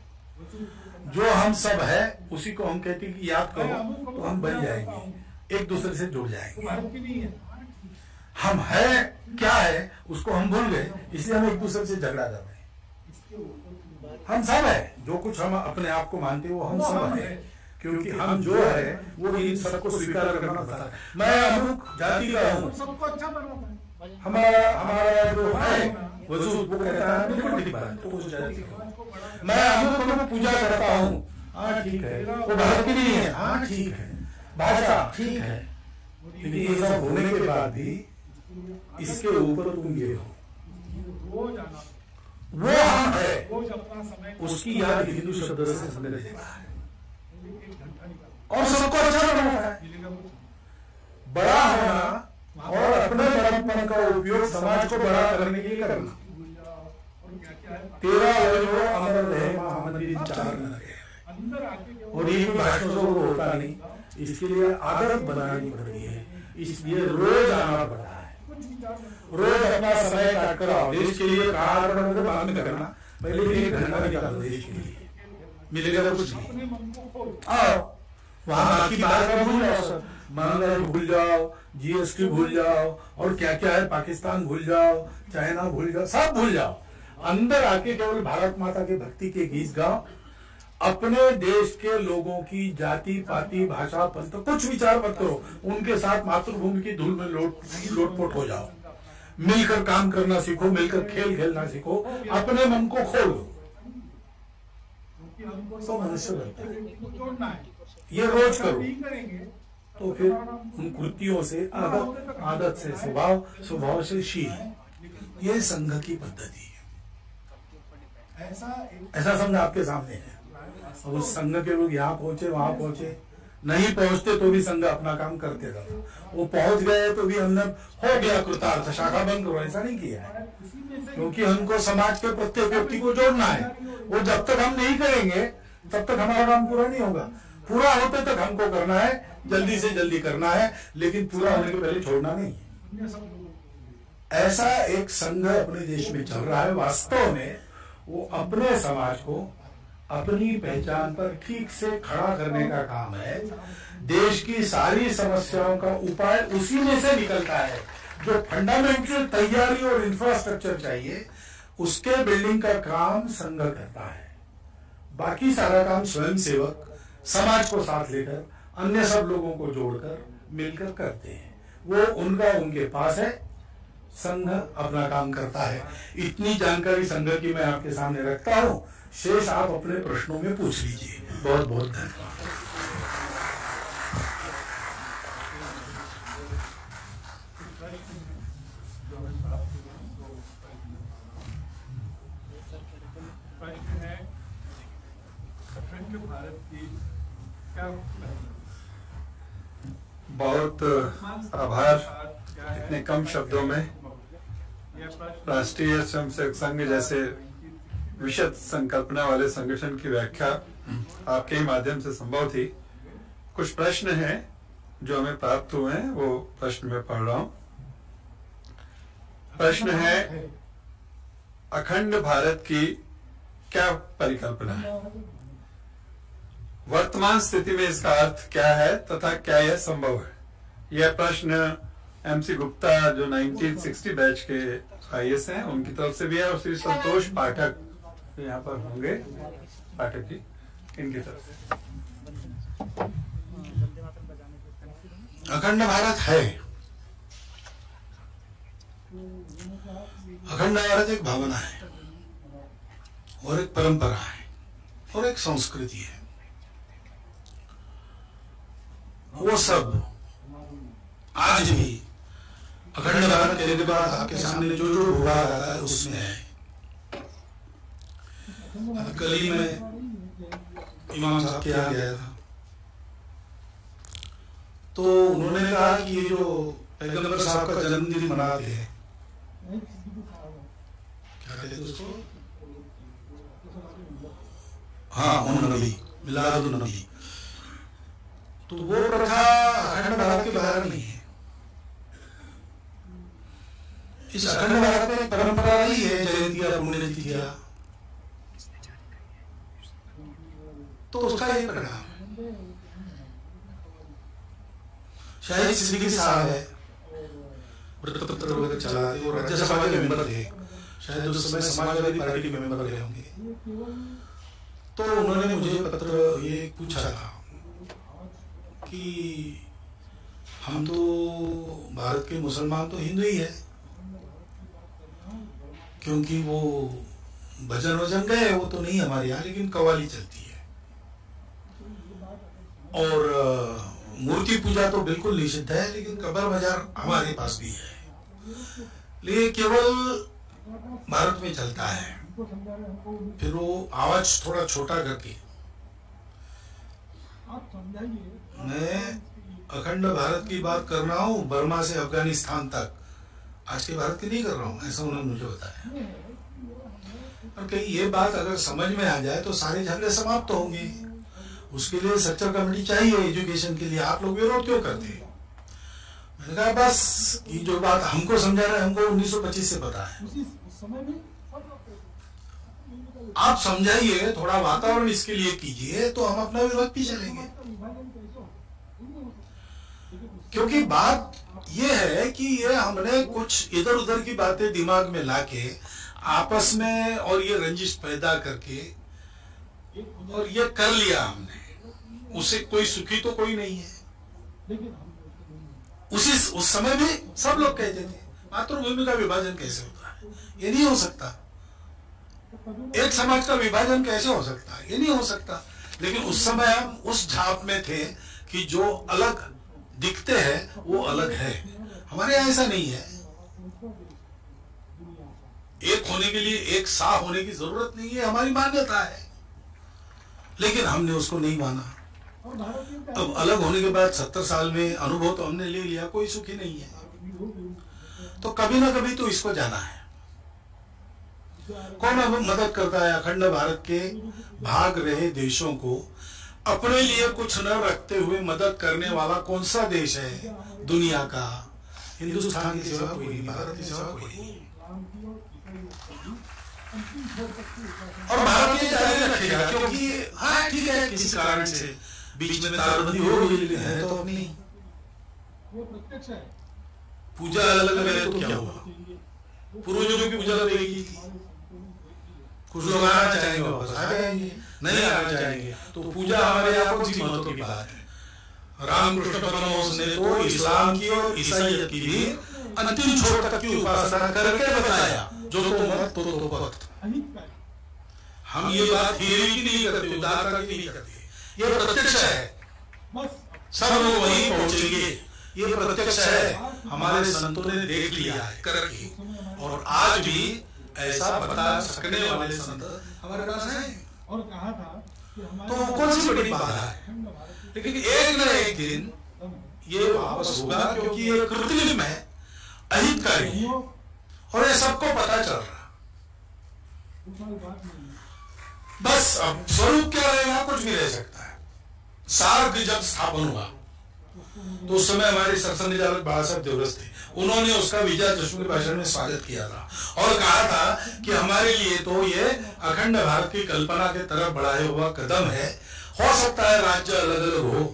Speaker 6: जो हम सब है उसी को हम कहते हैं कि याद करो तो हम बन जाएंगे, एक दूसरे से जुड़ जाएंगे। हम है क्या है उसको हम भूल गए, इसलिए हम एक दूसरे से झगड़ा कर रहे हैं। हम सब है, जो कुछ हम अपने आप को मानते हैं वो हम सब है, क्योंकि हम जो है वो इन सबको स्वीकार करना पड़ता है। मैं अमुक जाति का हूँ,
Speaker 2: सबको अच्छा बनाता है।
Speaker 6: हमारा जो है वजूद वो कहता है बिल्कुल ठीक बात, तो उस जाति का मैं अमुक को पूजा करता हूँ, हाँ ठीक है, वो भारत की नहीं है, हाँ ठीक है, भाषा ठीक है, लेकिन ये सब होने के बाद भी इसके ऊपर तुम ये हो, वो हम है, उसकी याद हिंदू शब्द से समझ लेता है और सबको अच्छा बनाता है। बड़ा होना और अपने बड़प्पन का उपयोग समाज को बड़ा करने के लिए करना। तेरा वो अमर रहे महामंदिर चार लगे, और ये भाषण को होता नहीं, इसके लिए आदत बनानी पड़ रही है, इसलिए रोज आना पड़ रहा है। रोज अपना समय काट कर देश के लिए कार्य बाद में करना, पहले 1 घंटा निकालो देश के लिए, मिलेगा कुछ नहीं। आओ वहां बाकी बात भूल जाओ, सब महंगाई भूल जाओ, जीएसटी भूल जाओ, और क्या क्या है, पाकिस्तान भूल जाओ, चाइना भूल जाओ, सब भूल जाओ। अंदर आके केवल भारत माता की भक्ति के गीत गाओ। अपने देश के लोगों की जाति पाति भाषा पंथ कुछ विचार मत करो, उनके साथ मातृभूमि की धूल में लोटपोट हो जाओ। मिलकर काम करना सीखो, मिलकर खेल खेलना सीखो, अपने मन को खोल दो, तो मनुष्य बनता है। ये रोज करो तो फिर उन कृतियों से आदत से स्वभाव से शील, ये संघ की पद्धति है। ऐसा संघ आपके सामने है। अब उस संघ के लोग यहाँ पहुंचे वहां पहुंचे, नहीं पहुंचते तो भी संघ अपना काम करते रहो। वो पहुंच गए तो भी हमने हो गया कृतार्थ, शाखा बंद करो, ऐसा नहीं किया है। क्योंकि हमको समाज के प्रत्येक व्यक्ति को जोड़ना है। वो जब तक हम नहीं करेंगे तब तक हमारा काम पूरा नहीं होगा। पूरा होते तक हमको करना है, जल्दी से जल्दी करना है, लेकिन पूरा होने के पहले छोड़ना नहीं है। ऐसा एक संघ अपने देश में चल रहा है। वास्तव में वो अपने समाज को अपनी पहचान पर ठीक से खड़ा करने का काम है। देश की सारी समस्याओं का उपाय उसी में से निकलता है। जो फंडामेंटल तैयारी और इंफ्रास्ट्रक्चर चाहिए, उसके बिल्डिंग का काम संघ करता है। बाकी सारा काम स्वयं सेवक समाज को साथ लेकर अन्य सब लोगों को जोड़कर मिलकर करते हैं। वो उनका उनके पास है, संघ अपना काम करता है। इतनी जानकारी संघ की मैं आपके सामने रखता हूं। शेष आप अपने प्रश्नों में पूछ लीजिए। बहुत बहुत धन्यवाद।
Speaker 4: बहुत आभार। इतने कम शब्दों में राष्ट्रीय स्वयंसेवक संघ जैसे विशद संकल्पना वाले संगठन की व्याख्या आपके ही माध्यम से संभव थी। कुछ प्रश्न हैं जो हमें प्राप्त हुए हैं, वो प्रश्न मैं पढ़ रहा हूं। प्रश्न है, अखंड भारत की क्या परिकल्पना है? वर्तमान स्थिति में इसका अर्थ क्या है तथा क्या यह संभव है? यह प्रश्न एमसी गुप्ता जो 1960 बैच के IAS हैं उनकी तरफ से भी है, और श्री संतोष पाठक यहाँ पर होंगे, पाठक जी, इनकी तरफ से।
Speaker 6: अखंड भारत है। अखंड भारत एक भावना है और एक परंपरा है और एक संस्कृति है। वो सब आज भी अखंड भारत कहने के बाद आपके सामने जो जो उभा रहा है उसमें है। कल ही में इमाम साहब के यहाँ गया था, तो उन्होंने कहा कि ये जो पैगंबर साहब का जन्मदिन मनाते हैं, क्या कहते हैं उसको, हाँ नबी, मिलादुन नबी, तो वो प्रथा अखंड भारत के बाहर नहीं है। इस अखंड भारत में परंपरा रही है, जयंतियां, पुण्यतिथियां, तो उसका ये परिणाम। शायद सिद्दीकी साहब है, वृत्तपत्र वगैरह चलाते, वो राज्यसभा के मेंबर थे, शायद उस समय समाजवादी पार्टी के मेंबर रहे होंगे। तो उन्होंने मुझे पत्र ये पूछा था कि हम तो भारत के मुसलमान तो हिंदू ही है, क्योंकि वो भजन वजन गए वो तो नहीं हमारे यहाँ, लेकिन कव्वाली चलती है और मूर्ति पूजा तो बिल्कुल निषिद्ध है, लेकिन कब्र बाजार हमारे पास भी है, लेकिन केवल भारत में चलता है। फिर वो आवाज थोड़ा छोटा करके, मैं अखंड भारत की बात कर रहा हूँ, बर्मा से अफगानिस्तान तक, आज के भारत की नहीं कर रहा हूँ, ऐसा उन्होंने मुझे बताया। और कहीं ये बात अगर समझ में आ जाए तो सारे झगड़े समाप्त तो होंगे। उसके लिए सेक्टर कमेटी चाहिए एजुकेशन के लिए, आप लोग विरोध क्यों करते हैं? मैंने कहा बस ये जो बात हमको समझा रहे हैं, हमको 1925 से पता है, आप समझाइए, थोड़ा वातावरण इसके लिए कीजिए, तो हम अपना विरोध भी चलेंगे। क्योंकि बात ये है कि ये हमने कुछ इधर उधर की बातें दिमाग में लाके आपस में और ये रंजिश पैदा करके और ये कर लिया हमने, उसे कोई सुखी तो कोई नहीं है। उस समय भी सब लोग कहते थे मातृभूमि का विभाजन कैसे होता है, ये नहीं हो सकता। एक समाज का विभाजन कैसे हो सकता है, ये नहीं हो सकता। लेकिन उस समय हम उस झाप में थे कि जो अलग दिखते हैं वो अलग है। हमारे यहाँ ऐसा नहीं है। एक होने के लिए एक सा होने की जरूरत नहीं है, हमारी मान्यता है। लेकिन हमने उसको नहीं माना। अब अलग होने के बाद 70 साल में अनुभव तो हमने ले लिया, कोई सुखी नहीं है। तो कभी ना कभी तो इसको जाना है। कौन अब मदद करता है अखंड भारत के भाग रहे देशों को अपने लिए कुछ न रखते हुए मदद करने वाला कौन सा देश है दुनिया का? हिंदुस्तान की सिवा कोई नहीं, भारत की सिवा कोई नहीं। और भारत ये जारी रखेगा, क्योंकि हाँ ठीक है किसी कारण से बीच में तारबंदी हो गई है तो अपनी पूजा अलग अलग है तो क्या हुआ? पूर्वजों की पूजा अलग की थी। कुछ लोग आना चाहेंगे वापस आ जाएंगे, नहीं आना चाहेंगे तो पूजा हमारे यहाँ कौन सी महत्व की बात है। रामकृष्ण परमहंस ने तो इस्लाम की और ईसाईयत की भी अंतिम छोर तक की उपासना करके बताया, जो तो मत तो भक्त। हम ये बात थियरी की नहीं करते, उदारता की नहीं करते, ये प्रत्यक्ष है। सब लोग वहीं पहुंचेंगे, ये प्रत्यक्ष है। हमारे संतों ने देख लिया है करके, और आज भी ऐसा बता सकने वाले संत हमारे पास हैं।
Speaker 2: और कहा था कि
Speaker 6: तो कौन सी बड़ी बात है? लेकिन एक न एक दिन ये वापस होगा, क्योंकि ये कृत्रिम है, अहितकारी है, और ये सबको पता चल रहा। बस अब स्वरूप क्या रहेगा? कुछ भी रह सकता है। सार्क जब स्थापन हुआ तो उस समय हमारे सरसंघ चालक बाबा साहब देवरस थे। उन्होंने उसका विजयादशमी के भाषण में स्वागत किया था और कहा था कि हमारे लिए तो ये अखंड भारत की कल्पना के तरफ बढ़ाया हुआ कदम है। हो सकता है राज्य अलग अलग हो,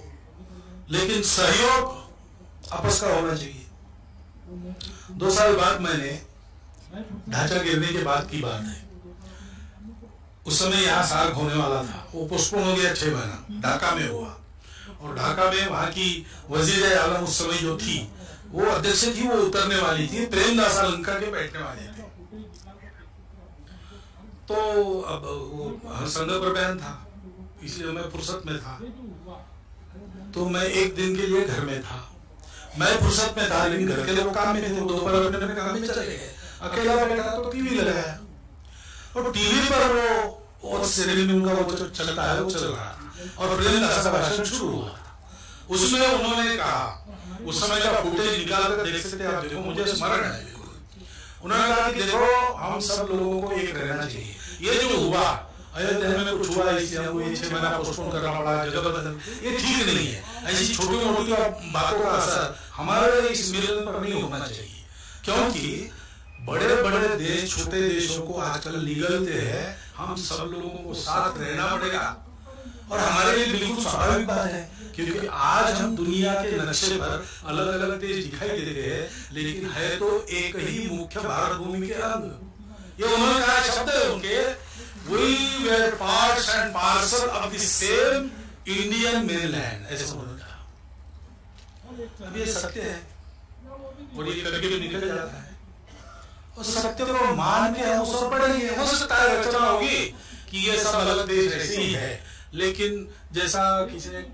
Speaker 6: लेकिन सहयोग आपस का होना चाहिए। 2 साल बाद मैंने ढांचा गिरने के बाद की बात है, उस समय यहाँ सार्क होने वाला था, वो पोस्टपोन हो गया 6 महीना, ढाका में हुआ। और ढाका में वहां की वजीर आलम उस समय जो थी वो अध्यक्ष थी, वो उतरने वाली थी, प्रेमदास लंका के बैठने वाले थे। तो अब वो संघ पर बयान था, इसलिए मैं फुर्सत में था। तो मैं एक दिन के लिए घर में था, मैं फुर्सत में था, लेकिन घर के लोग काम में थे, दोपहर अपने काम में चले गए। अकेला बैठा तो टीवी लगाया, और टीवी पर वो सेरेमनी उनका वो जो चलता है वो चल रहा, और प्रेमदास का भाषण शुरू हुआ। उसमें उन्होंने कहा, उस समय का फुटेज निकाल कर देख सकते आप, देखो मुझे स्मरण है। उन्होंने कहा कि देखो हम सब लोगों को एक रहना चाहिए। ये जो हुआ अयोध्या में कुछ हुआ, इसलिए हमको 6 महीना पोस्टपोन करना पड़ा, जगह बदल, ये ठीक नहीं है। ऐसी छोटी मोटी बातों का असर हमारे इस मिलन पर नहीं होना चाहिए, क्योंकि बड़े बड़े देश छोटे देशों को आजकल निगलते हैं। हम सब लोगों को साथ रहना पड़ेगा, और हमारे लिए बिल्कुल स्वाभाविक बात है, क्योंकि आज हम दुनिया के नक्शे पर अलग अलग देश दिखाई देते हैं, लेकिन है तो एक ही मुख्य भारत भूमि के अंग। ये उन्होंने कहा शब्द है उनके, we were parts and parcel of the same Indian mainland, ऐसे उन्होंने कहा। अब ये सत्य है, और ये कभी कभी निकल जाता है, और सत्य को मान के हम सब पढ़ेंगे। हो सकता है रचना होगी कि ये सब अलग देश ऐसे ही है, लेकिन जैसा किसी ने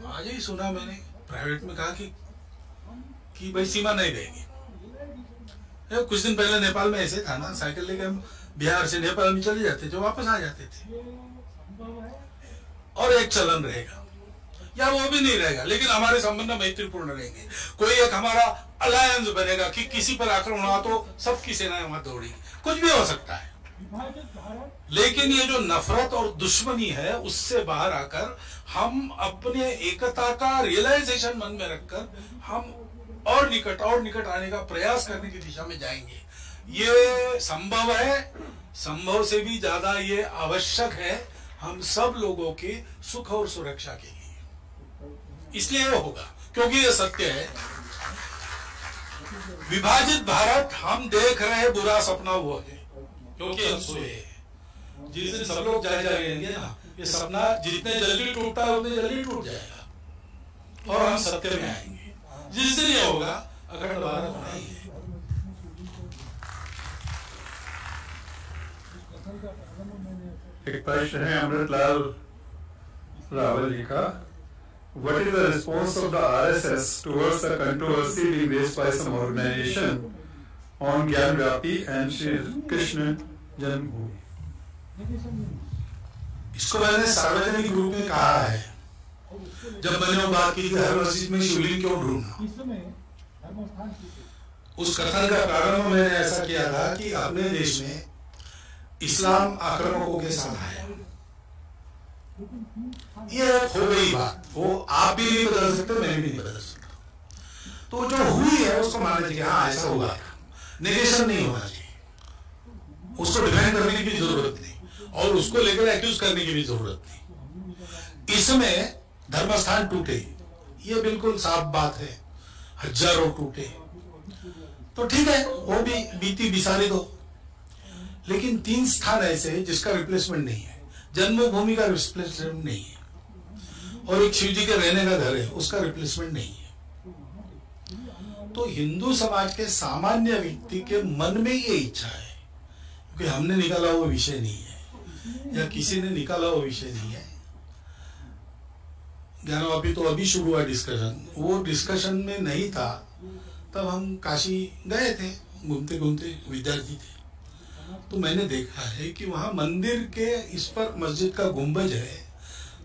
Speaker 6: आज ही सुना, मैंने प्राइवेट में कहा कि भाई सीमा नहीं रहेगी। कुछ दिन पहले नेपाल में ऐसे था ना, साइकिल लेके हम बिहार से नेपाल में चले जाते थे, वापस आ जाते थे, और एक चलन रहेगा या वो भी नहीं रहेगा, लेकिन हमारे संबंध मैत्रीपूर्ण रहेंगे। कोई एक हमारा अलायंस बनेगा कि किसी पर आक्रमण हुआ तो सबकी सेनाएं वहां दौड़ेगी, कुछ भी हो सकता है। लेकिन ये जो नफरत और दुश्मनी है, उससे बाहर आकर हम अपने एकता का रियलाइजेशन मन में रखकर हम और निकट आने का प्रयास करने की दिशा में जाएंगे। ये संभव है, संभव से भी ज्यादा ये आवश्यक है हम सब लोगों के सुख और सुरक्षा के लिए। इसलिए वो होगा, क्योंकि ये सत्य है। विभाजित भारत हम देख रहे हैं, बुरा सपना वो है, क्योंकि हम सोए हैं। जिस दिन सब लोग जागेंगे ना, ये सपना जितने जल्दी टूटता है उतने जल्दी टूट जाएगा और हम सत्य में आएंगे। जिस दिन ये होगा, अखंड भारत होना ही है।
Speaker 4: एक प्रश्न है अमृतलाल रावल जी का, What is the response of the RSS towards the controversy being raised by some organization on Gyan Vyapi and Shri Krishna Janmabhoomi?
Speaker 6: इसको मैंने सार्वजनिक रूप में कहा है, जब मैंने वो बात की कि हर मस्जिद में शिवलिंग क्यों ढूंढना। उस कथन का प्रारंभ मैंने ऐसा किया था कि अपने देश में इस्लाम आक्रामकों के साथ आया, ये हो गई बात। वो आप भी नहीं बदल सकते, मैं भी नहीं बदल सकता। तो जो हुई है उसको मानना चाहिए, हाँ ऐसा हुआ, नेगेशन नहीं होना चाहिए, उसको डिफेंड करने की भी जरूरत नहीं और उसको लेकर एक्यूज करने की भी जरूरत नहीं। इसमें धर्मस्थान टूटे, ये बिल्कुल साफ बात है, हजारों टूटे तो ठीक है, वो भी बीती बिसारी दो। लेकिन 3 स्थान ऐसे जिसका रिप्लेसमेंट नहीं है, जन्मभूमि का रिप्लेसमेंट नहीं है और एक शिव जी के रहने का घर है, उसका रिप्लेसमेंट नहीं है। तो हिंदू समाज के सामान्य व्यक्ति के मन में ये इच्छा है, क्योंकि हमने निकाला वो विषय नहीं है या किसी ने निकाला वो विषय नहीं है। ज्ञानवापी तो अभी शुरू हुआ डिस्कशन, वो डिस्कशन में नहीं था तब हम काशी गए थे, घूमते घूमते विद्यार्थी थे, तो मैंने देखा है कि वहां मंदिर के इस पर मस्जिद का गुंबज है,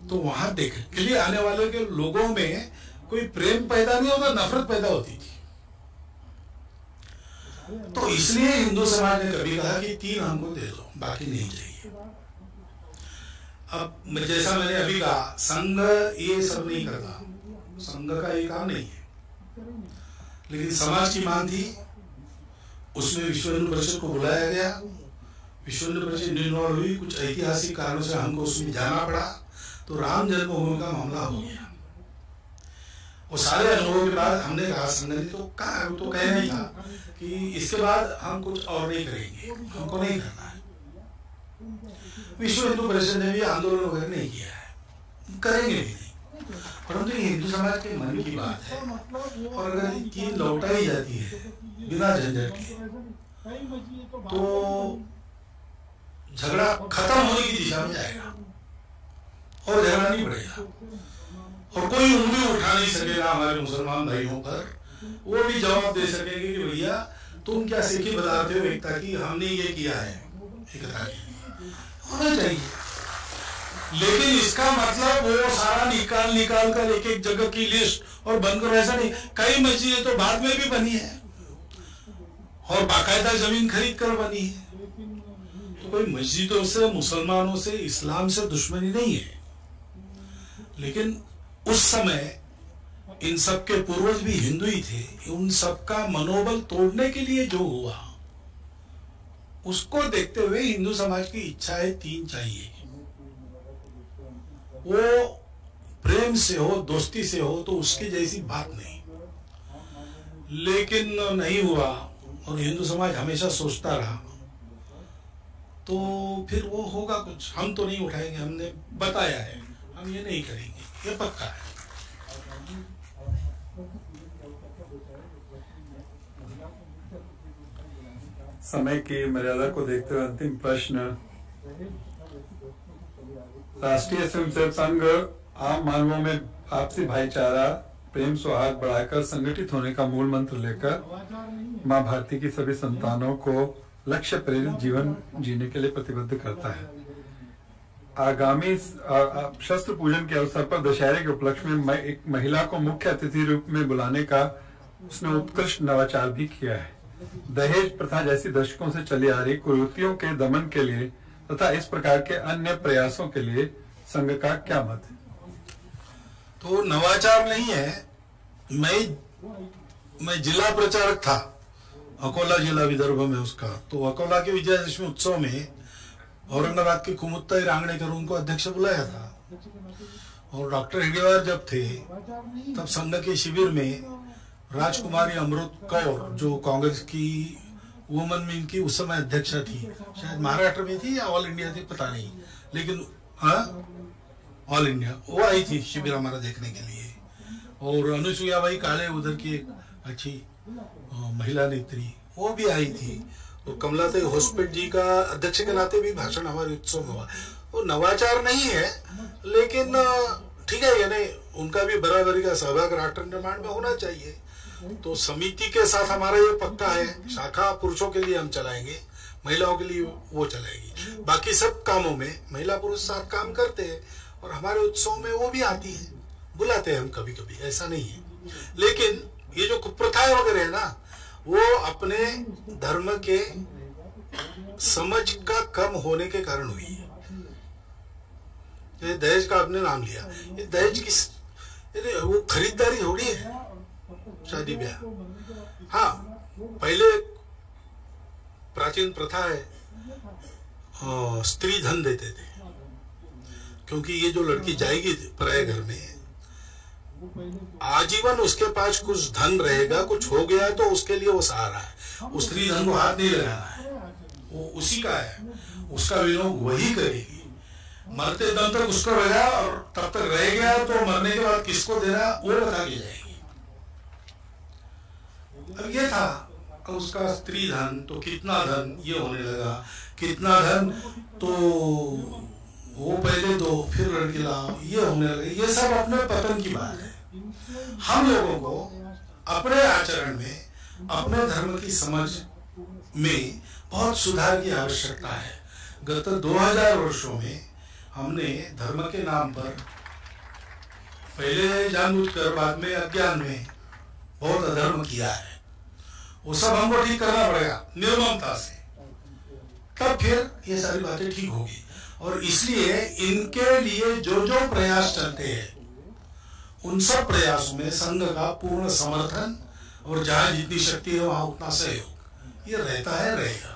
Speaker 6: तो वहां देखने के लिए आने वाले के लोगों में कोई प्रेम पैदा नहीं होता, नफरत पैदा होती थी। तो इसलिए हिंदू समाज ने कभी कहा कि 3 हमको दे दो, बाकी नहीं चाहिए। अब जैसा मैंने अभी कहा, संघ ये सब नहीं करता, संघ का ये काम नहीं है, लेकिन समाज की मांग थी, उसमें विश्व हिंदू परिषद को बुलाया गया। विश्व हिंदू परिषद इन्वॉल्व हुई, कुछ ऐतिहासिक कारणों से हमको उसमें जाना पड़ा, तो राम जन्मभूमि का मामला हो गया। वो सारे अनुभवों के बाद हमने कहा, संघ ने तो कहा, तो कह नहीं था कि इसके बाद हम कुछ और नहीं करेंगे, हमको नहीं करना है। विश्व हिंदू परिषद ने भी आंदोलन वगैरह नहीं किया है, करेंगे भी नहीं, परंतु ये हिंदू समाज के मन की बात है और अगर ये 3 लौटाई जाती है बिना झंझट के, तो झगड़ा खत्म होने की दिशा में जाएगा और झगड़ा नहीं बढ़ेगा और कोई उंगली उठा नहीं सकेगा हमारे मुसलमान भाइयों पर। वो भी जवाब दे सकेंगे कि भैया तुम क्या सीखी बताते हो एकता की, हमने ये किया है, एकता की होना चाहिए। लेकिन इसका मतलब वो सारा निकाल कर एक एक जगह की लिस्ट और बनकर, ऐसा नहीं। कई मस्जिदें तो बाद में भी बनी है और बाकायदा जमीन खरीद कर बनी है, तो कोई मस्जिदों से, मुसलमानों से, इस्लाम से दुश्मनी नहीं है। लेकिन उस समय इन सब के पूर्वज भी हिंदू ही थे, उन सबका मनोबल तोड़ने के लिए जो हुआ उसको देखते हुए हिंदू समाज की इच्छा है 3 चाहिए। वो प्रेम से हो, दोस्ती से हो, तो उसकी जैसी बात नहीं, लेकिन नहीं हुआ और हिंदू समाज हमेशा सोचता रहा, तो फिर वो होगा कुछ। हम तो नहीं उठाएंगे, हमने बताया है हम ये नहीं करेंगे, ये पक्का है।
Speaker 4: समय की मर्यादा को देखते हुए अंतिम प्रश्न, राष्ट्रीय स्वयंसेवक संघ आम मानवों में आपसी भाईचारा, प्रेम, सौहार्द बढ़ाकर संगठित होने का मूल मंत्र लेकर मां भारती की सभी संतानों को लक्ष्य प्रेरित जीवन जीने के लिए प्रतिबद्ध करता है। आगामी शस्त्र पूजन के अवसर पर दशहरे के उपलक्ष्य में एक महिला को मुख्य अतिथि रूप में बुलाने का उसने उत्कृष्ट नवाचार भी किया है। दहेज प्रथा जैसी दशकों से चली आ रही कुरीतियों के दमन के लिए तथा इस प्रकार के अन्य प्रयासों के लिए संघ का क्या मत है?
Speaker 6: तो नवाचार नहीं है। मैं जिला प्रचारक था अकोला जिला विदर्भ में उसका, तो अकोला के विजयादशमी उत्सव में औरंगाबाद के कुमुत्ताई रांगणेकर उनको अध्यक्ष बुलाया था और डॉक्टर हेडगेवार जब थे तब संघ के शिविर में राजकुमारी अमृत कौर जो कांग्रेस की वुमेन विंग की उस समय अध्यक्षा थी, शायद महाराष्ट्र में थी या ऑल इंडिया थी पता नहीं, लेकिन ऑल इंडिया, वो आई थी शिविर हमारा देखने के लिए। और अनुसुईया बाई काले उधर की एक अच्छी महिला नेत्री वो भी आई थी। और कमलाताई होस्पेट जी का अध्यक्ष के नाते भी भाषण हमारे उत्सव में हुआ। वो नवाचार नहीं है लेकिन ठीक है, यानी उनका भी बराबरी का सहभाग राष्ट्र निर्माण में होना चाहिए। तो समिति के साथ हमारा ये पक्का है, शाखा पुरुषों के लिए हम चलाएंगे, महिलाओं के लिए वो चलाएगी। बाकी सब कामों में महिला पुरुष साथ काम करते हैं और हमारे उत्सव में वो भी आती है, बुलाते हैं हम कभी कभी, ऐसा नहीं है। लेकिन ये जो कुप्रथाएं वगैरह है ना, वो अपने धर्म के समझ का कम होने के कारण हुई है। ये दहेज का आपने नाम लिया, ये दहेज किस, वो खरीदारी थोड़ी है शादी ब्याह। हाँ, पहले प्राचीन प्रथा है, स्त्री धन देते थे, क्योंकि ये जो लड़की जाएगी पराये घर में आजीवन उसके पास कुछ धन रहेगा, कुछ हो गया तो उसके लिए वो सहारा है। उस स्त्री धन को हाथ नहीं लगाना है, वो उसी का है, उसका विनियोग वही करेगी। मरते दम तक उसको रहेगा और तब तक रह गया तो मरने के बाद किसको देना वो बता के जाएगी। अब ये था उसका स्त्री धन, तो कितना धन ये होने लगा, कितना धन तो वो पहले दो फिर लड़की लाओ, ये होने लगा। ये सब अपने पतन की बात है। हम लोगों को अपने आचरण में, अपने धर्म की समझ में बहुत सुधार की आवश्यकता है। गत 2000 वर्षों में हमने धर्म के नाम पर पहले जानबूझकर बाद में अज्ञान में बहुत अधर्म किया है। वो सब हमको ठीक करना पड़ेगा निर्ममता से, तब फिर ये सारी बातें ठीक होगी। और इसलिए इनके लिए जो जो प्रयास चलते हैं उन सब प्रयासों में संघ का पूर्ण समर्थन और जहां जितनी शक्ति है वहां उतना सहयोग ये रहता है, रहेगा।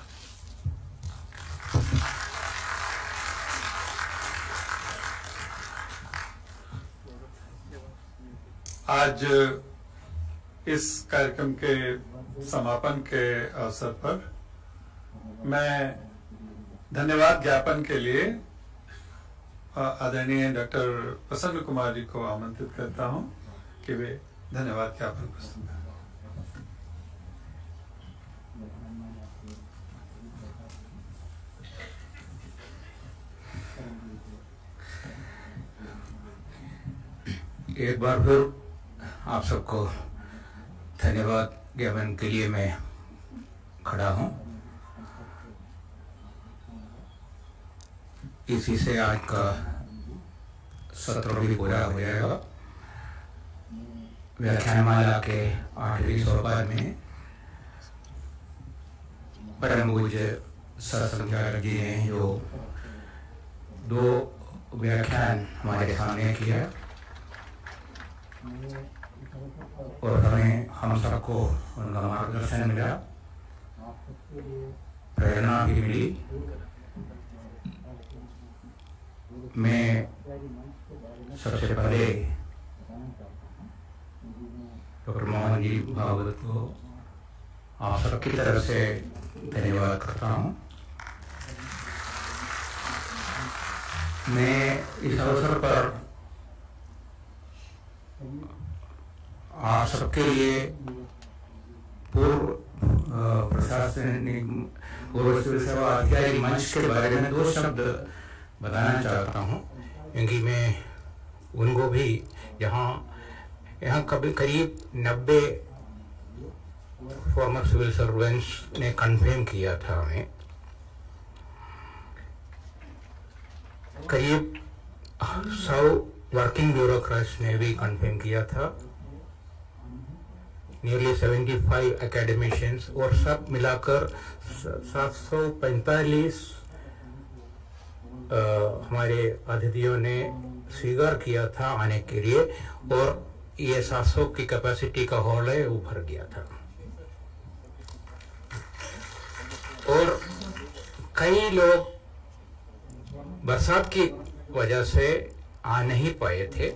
Speaker 4: आज इस कार्यक्रम के समापन के अवसर पर मैं धन्यवाद ज्ञापन के लिए आदरणीय डॉक्टर प्रसन्न कुमार जी को आमंत्रित करता हूं कि वे धन्यवाद ज्ञापन प्रस्तुत करें।
Speaker 7: एक बार फिर आप सबको धन्यवाद ज्ञापन के लिए मैं खड़ा हूं। इसी से आज का सत्र भी पूरा हो जाएगा। व्याख्यानमाला के 8वें सोपान में परम पूज्य सरसंघचालक जी ने जो 2 व्याख्यान हमारे सामने किया और हमें हम सबको उनका मार्गदर्शन मिला, प्रेरणा भी मिली। मैं सबसे पहले डॉक्टर मोहन जी भागवत को आप सबकी तरफ से धन्यवाद करता हूँ। मैं इस अवसर पर आप सबके लिए पूर्व प्रशासनिक पूर्व सिविल सेवा अधिकारी मंच के बारे में 2 शब्द बताना चाहता हूँ, क्योंकि मैं उनको भी यहाँ कभी करीब 90 फॉर्मर सिविल सर्वेंट्स ने कन्फर्म किया था। हमें करीब 100 वर्किंग ब्यूरोक्रेट्स ने भी कन्फर्म किया था, नियरली 75 एकेडमिशियंस, और सब मिलाकर 745 हमारे अतिथियों ने स्वीकार किया था आने के लिए, और ये 700 की कैपेसिटी का हॉल है वो भर गया था। और कई लोग बरसात की वजह से आ नहीं पाए थे,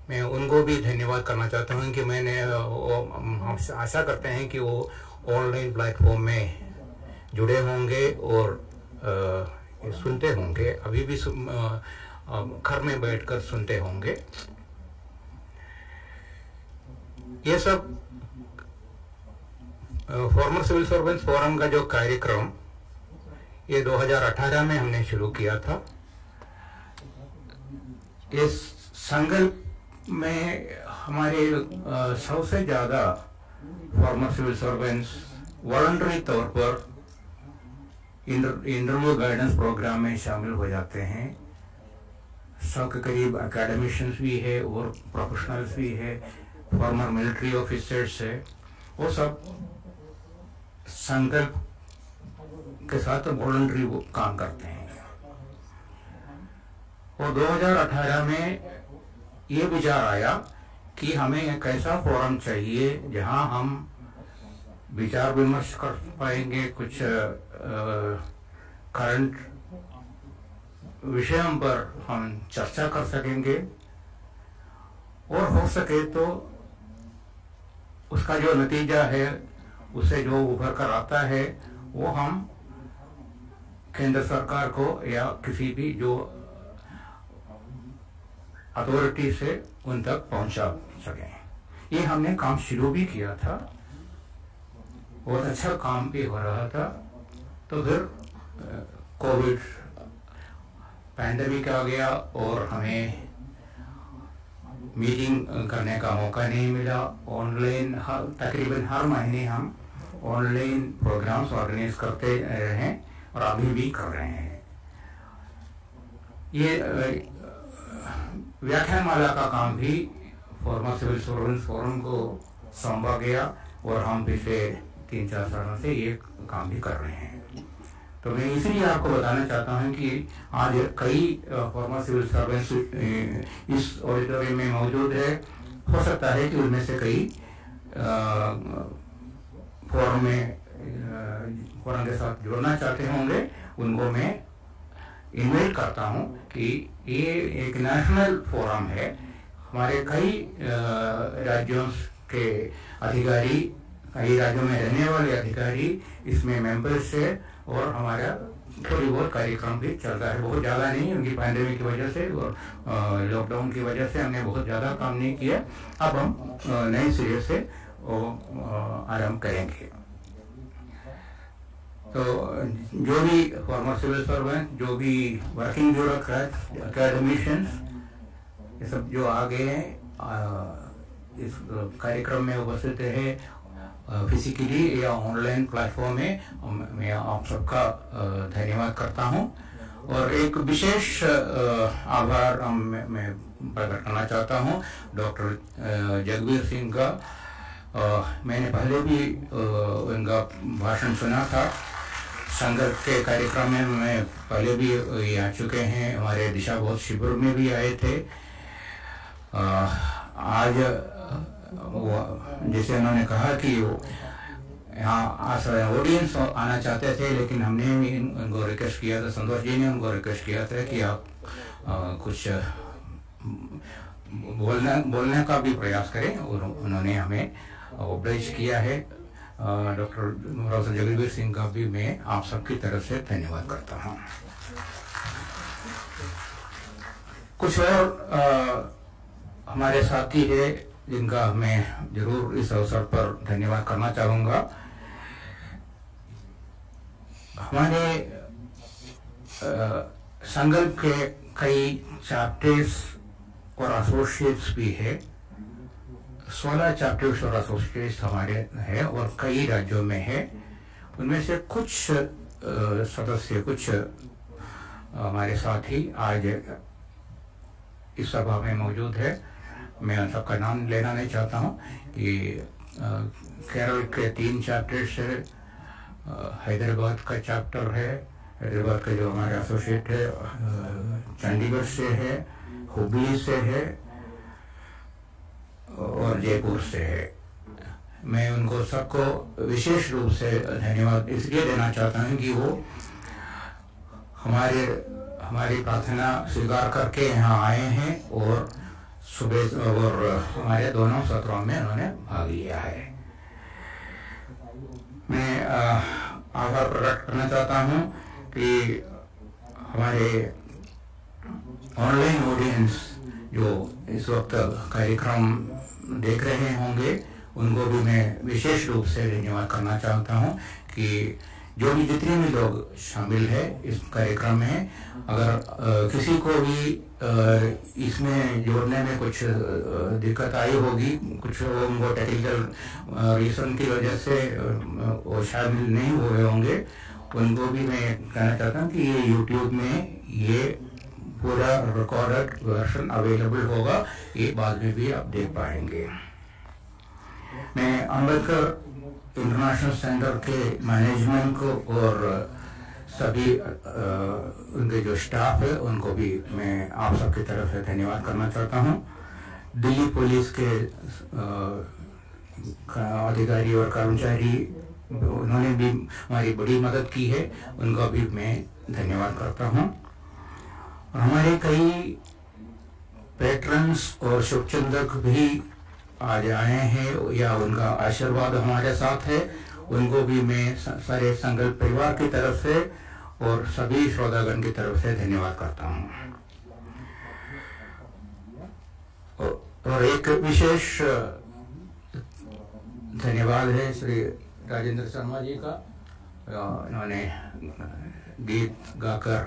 Speaker 7: मैं उनको भी धन्यवाद करना चाहता हूँ कि हम आशा करते हैं कि वो ऑनलाइन प्लेटफॉर्म में जुड़े होंगे और सुनते होंगे, अभी भी घर में बैठकर सुनते होंगे। ये सब फॉर्मर सिविल सर्वेंट्स फोरम का जो कार्यक्रम ये 2018 में हमने शुरू किया था। इस संकल्प में हमारे 100 से ज़्यादा फॉर्मर सिविल सर्वेंट्स वॉलंटरी तौर पर इंटरव्यू गाइडेंस प्रोग्राम में शामिल हो जाते हैं। 100 के करीब एकेडमिशियंस भी है और प्रोफेशनल्स भी है, फॉर्मर मिलिट्री ऑफिसर्स है, वो सब संकल्प के साथ वॉलंटरी काम करते हैं। और 2018 में ये विचार आया कि हमें एक ऐसा फोरम चाहिए जहां हम विचार विमर्श कर पाएंगे, कुछ करंट विषयों पर हम चर्चा कर सकेंगे और हो सके तो उसका जो नतीजा है, उससे जो उभर कर आता है, वो हम केंद्र सरकार को या किसी भी जो अथॉरिटी से उन तक पहुंचा सकें। ये हमने काम शुरू भी किया था, बहुत अच्छा काम भी हो रहा था। तो फिर कोविड पैंडेमिक आ गया और हमें मीटिंग करने का मौका नहीं मिला। ऑनलाइन तकरीबन हर महीने हम ऑनलाइन प्रोग्राम्स ऑर्गेनाइज करते रहे और अभी भी कर रहे हैं। ये व्याख्यानमाला का काम भी फॉर्मर सिविल सर्वेंट्स फोरम को सौंपा गया और हम पिछले 3-4 सालों से ये काम भी कर रहे हैं। तो मैं इसलिए आपको बताना चाहता हूं कि आज कई फॉर्मर सिविल सर्वेंट्स इस ऑडिटोरियम में मौजूद है। हो सकता है कि उनमें से कई फोरम के साथ जुड़ना चाहते होंगे। उनको मैं इन्वाइट करता हूं कि ये एक नेशनल फोरम है। हमारे कई राज्यों के अधिकारी, कई राज्यों में रहने वाले अधिकारी इसमें मेंबर्स है और हमारा थोड़ी बहुत कार्यक्रम भी चल रहा है। बहुत ज़्यादा नहीं, उनकी पैंडेमिक की वजह से और लॉकडाउन की वजह से हमने बहुत ज़्यादा काम नहीं किया। अब हम नए सिरे से आरंभ करेंगे। तो जो भी फॉर्मर सिविल सर्वेंट, जो भी वर्किंग ब्यूरोक्रेट्स, एकेडमिशियंस, ये सब जो आ गए हैं इस कार्यक्रम में उपस्थित है फिजिकली या ऑनलाइन प्लेटफॉर्म में, मैं आप सबका धन्यवाद करता हूं। और एक विशेष आभार मैं प्रकट करना चाहता हूं डॉक्टर जगबीर सिंह का। मैंने पहले भी उनका भाषण सुना था संघर्ष के कार्यक्रम में, मैं पहले भी ये आ चुके हैं, हमारे दिशा बोध शिविर में भी आए थे। आज जैसे उन्होंने कहा कि यहाँ ऑडियंस आना चाहते थे, लेकिन हमने उनको रिक्वेस्ट किया था, संतोष जी ने उनको रिक्वेस्ट किया था कि आप कुछ बोलने का भी प्रयास करें और उन्होंने हमें ऑब्लाइज किया है। डॉक्टर प्रोफेसर जगबीर सिंह का भी मैं आप सबकी तरफ से धन्यवाद करता हूँ। कुछ और हमारे साथी है जिनका मैं जरूर इस अवसर पर धन्यवाद करना चाहूँगा। हमारे संकल्प के कई चैप्टर्स और एसोसिएट्स भी है। 16 चैप्टर्स और एसोसिएट्स हमारे हैं और कई राज्यों में है। उनमें से कुछ सदस्य, कुछ हमारे साथी आज इस सभा में मौजूद है। मैं उन सबका नाम लेना नहीं चाहता हूँ कि केरल के 3 चैप्टर्स है, हैदराबाद का चैप्टर है, हैदराबाद का जो हमारे एसोसिएट है, चंडीगढ़ से है, हुबली से है और जयपुर से है। मैं उनको सबको विशेष रूप से धन्यवाद इसलिए देना चाहता हूँ कि वो हमारी प्रार्थना स्वीकार करके यहाँ आए हैं और सुबह और हमारे दोनों सत्रों में उन्होंने भाग लिया है। मैं आभार प्रकट करना चाहता हूँ कि हमारे ऑनलाइन ऑडियंस जो इस वक्त कार्यक्रम देख रहे होंगे उनको भी मैं विशेष रूप से धन्यवाद करना चाहता हूँ कि जो भी जितने भी लोग शामिल है इस कार्यक्रम में, अगर किसी को भी इसमें जोड़ने में कुछ दिक्कत आई होगी, कुछ उनको टेक्निकल रीजन की वजह से वो शामिल नहीं हुए होंगे, उनको भी मैं कहना चाहता हूँ कि ये YouTube में ये पूरा रिकॉर्डेड वर्जन अवेलेबल होगा, ये बाद में भी आप देख पाएंगे। मैं अम्बेडकर इंटरनेशनल सेंटर के मैनेजमेंट को और सभी उनके जो स्टाफ है उनको भी मैं आप सबकी तरफ से धन्यवाद करना चाहता हूँ। दिल्ली पुलिस के अधिकारी और कर्मचारी, उन्होंने भी हमारी बड़ी मदद की है, उनका भी मैं धन्यवाद करता हूँ। और हमारे कई पेट्रन्स और शुभचिंतक भी आज आए हैं या उनका आशीर्वाद हमारे साथ है, उनको भी मैं सारे संकल्प परिवार की तरफ से और सभी श्रोतागण की तरफ से धन्यवाद करता हूँ। और एक विशेष धन्यवाद है श्री राजेंद्र शर्मा जी का, इन्होंने गीत गाकर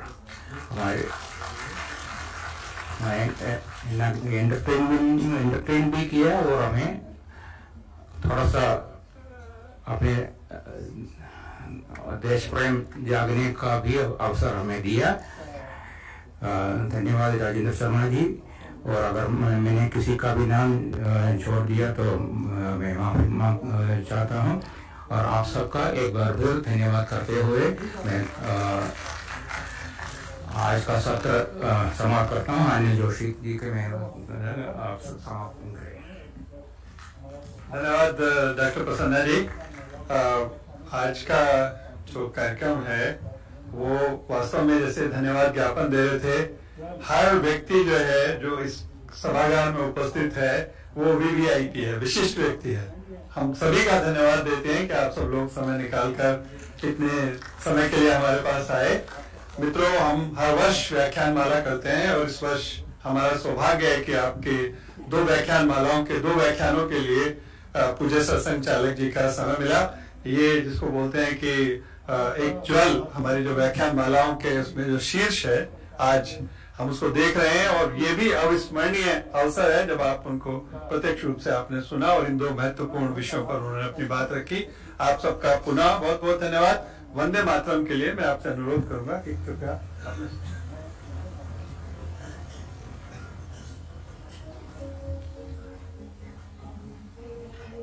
Speaker 7: हमारे एंटरटेन भी किया और हमें थोड़ा सा अपने देश प्रेम जागने का भी अवसर हमें दिया। धन्यवाद राजेंद्र शर्मा जी। और अगर मैंने किसी का भी नाम छोड़ दिया तो मैं माफी चाहता हूँ। और आप सबका एक बार फिर धन्यवाद करते हुए मैं आज का सत्र समाप्त करता हूँ। अनिल जोशी जी के मैं आप समाप्त करें।
Speaker 4: धन्यवाद डॉक्टर प्रसन्ना जी। आज का जो कार्यक्रम है वो वास्तव में जैसे धन्यवाद ज्ञापन दे रहे थे, हर व्यक्ति जो है जो इस सभागार में उपस्थित है वो VVIP है, विशिष्ट व्यक्ति है। हम सभी का धन्यवाद देते हैं कि आप सब लोग समय निकालकर इतने समय के लिए हमारे पास आए। मित्रों, हम हर वर्ष व्याख्यान माला करते हैं और इस वर्ष हमारा सौभाग्य है कि आपके 2 व्याख्यान मालाओं के 2 व्याख्यानों के लिए पूज्य सत्संग चालक जी का समय मिला। ये जिसको बोलते हैं कि एक ज्वल हमारी जो व्याख्यान मालाओं के उसमें जो शीर्ष है, आज हम उसको देख रहे हैं और ये भी अविस्मरणीय अवसर है जब आप उनको प्रत्यक्ष रूप से आपने सुना और इन 2 महत्वपूर्ण विषयों पर उन्होंने अपनी बात रखी। आप सबका पुनः बहुत बहुत धन्यवाद। वंदे मातरम के लिए मैं आपसे अनुरोध करूंगा कि कृपया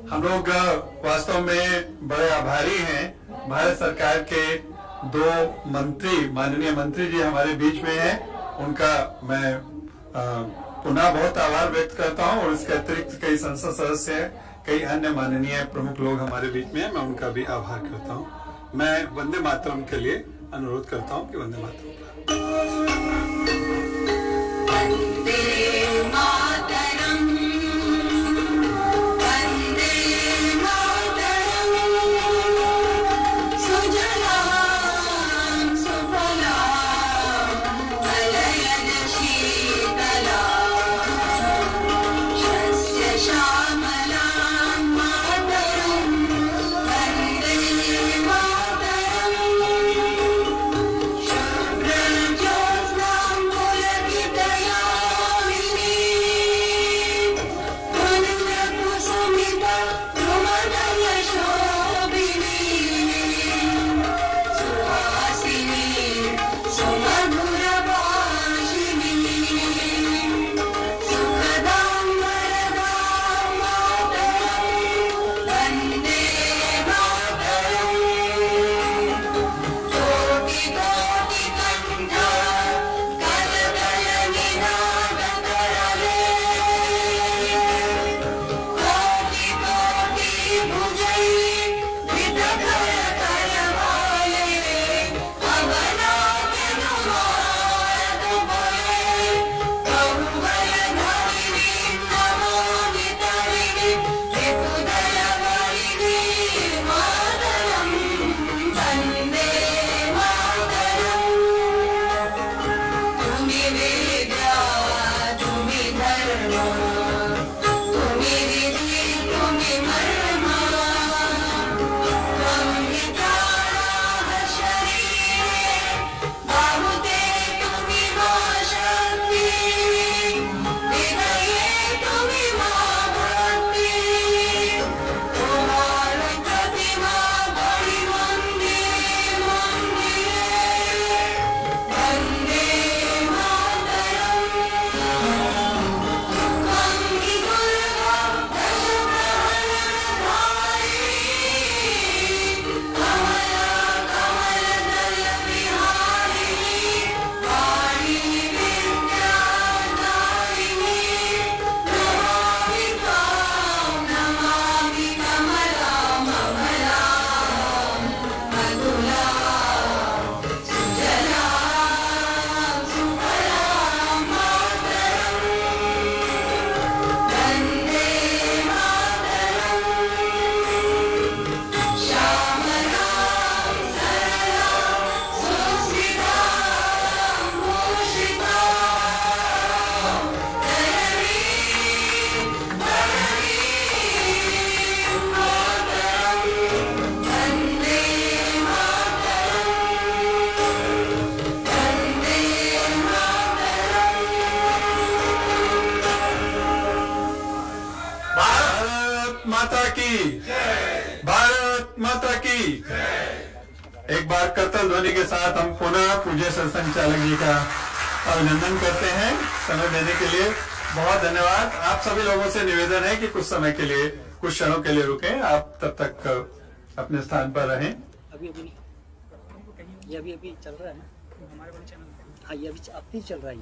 Speaker 4: हम लोग वास्तव में बड़े आभारी हैं। भारत सरकार के 2 मंत्री, माननीय मंत्री जी हमारे बीच में हैं, उनका मैं पुनः बहुत आभार व्यक्त करता हूं। और इसके अतिरिक्त कई संसद सदस्य हैं, कई अन्य माननीय प्रमुख लोग हमारे बीच में हैं, मैं उनका भी आभार करता हूं। मैं वंदे मातरम के लिए अनुरोध करता हूं कि वंदे मातरम। माता की, भारत माता की। एक बार करतल ध्वनि के साथ हम पुनः पूज्य संचालक जी का अभिनंदन करते हैं समय देने के लिए। बहुत धन्यवाद। आप सभी लोगों से निवेदन है कि कुछ समय के लिए, कुछ क्षणों के लिए रुकें। आप तब तक अपने स्थान पर रहें।
Speaker 8: अभी ये अभी चल रहा है ना हमारे वाले चैनल। हाँ, ये अभी चल रहा है।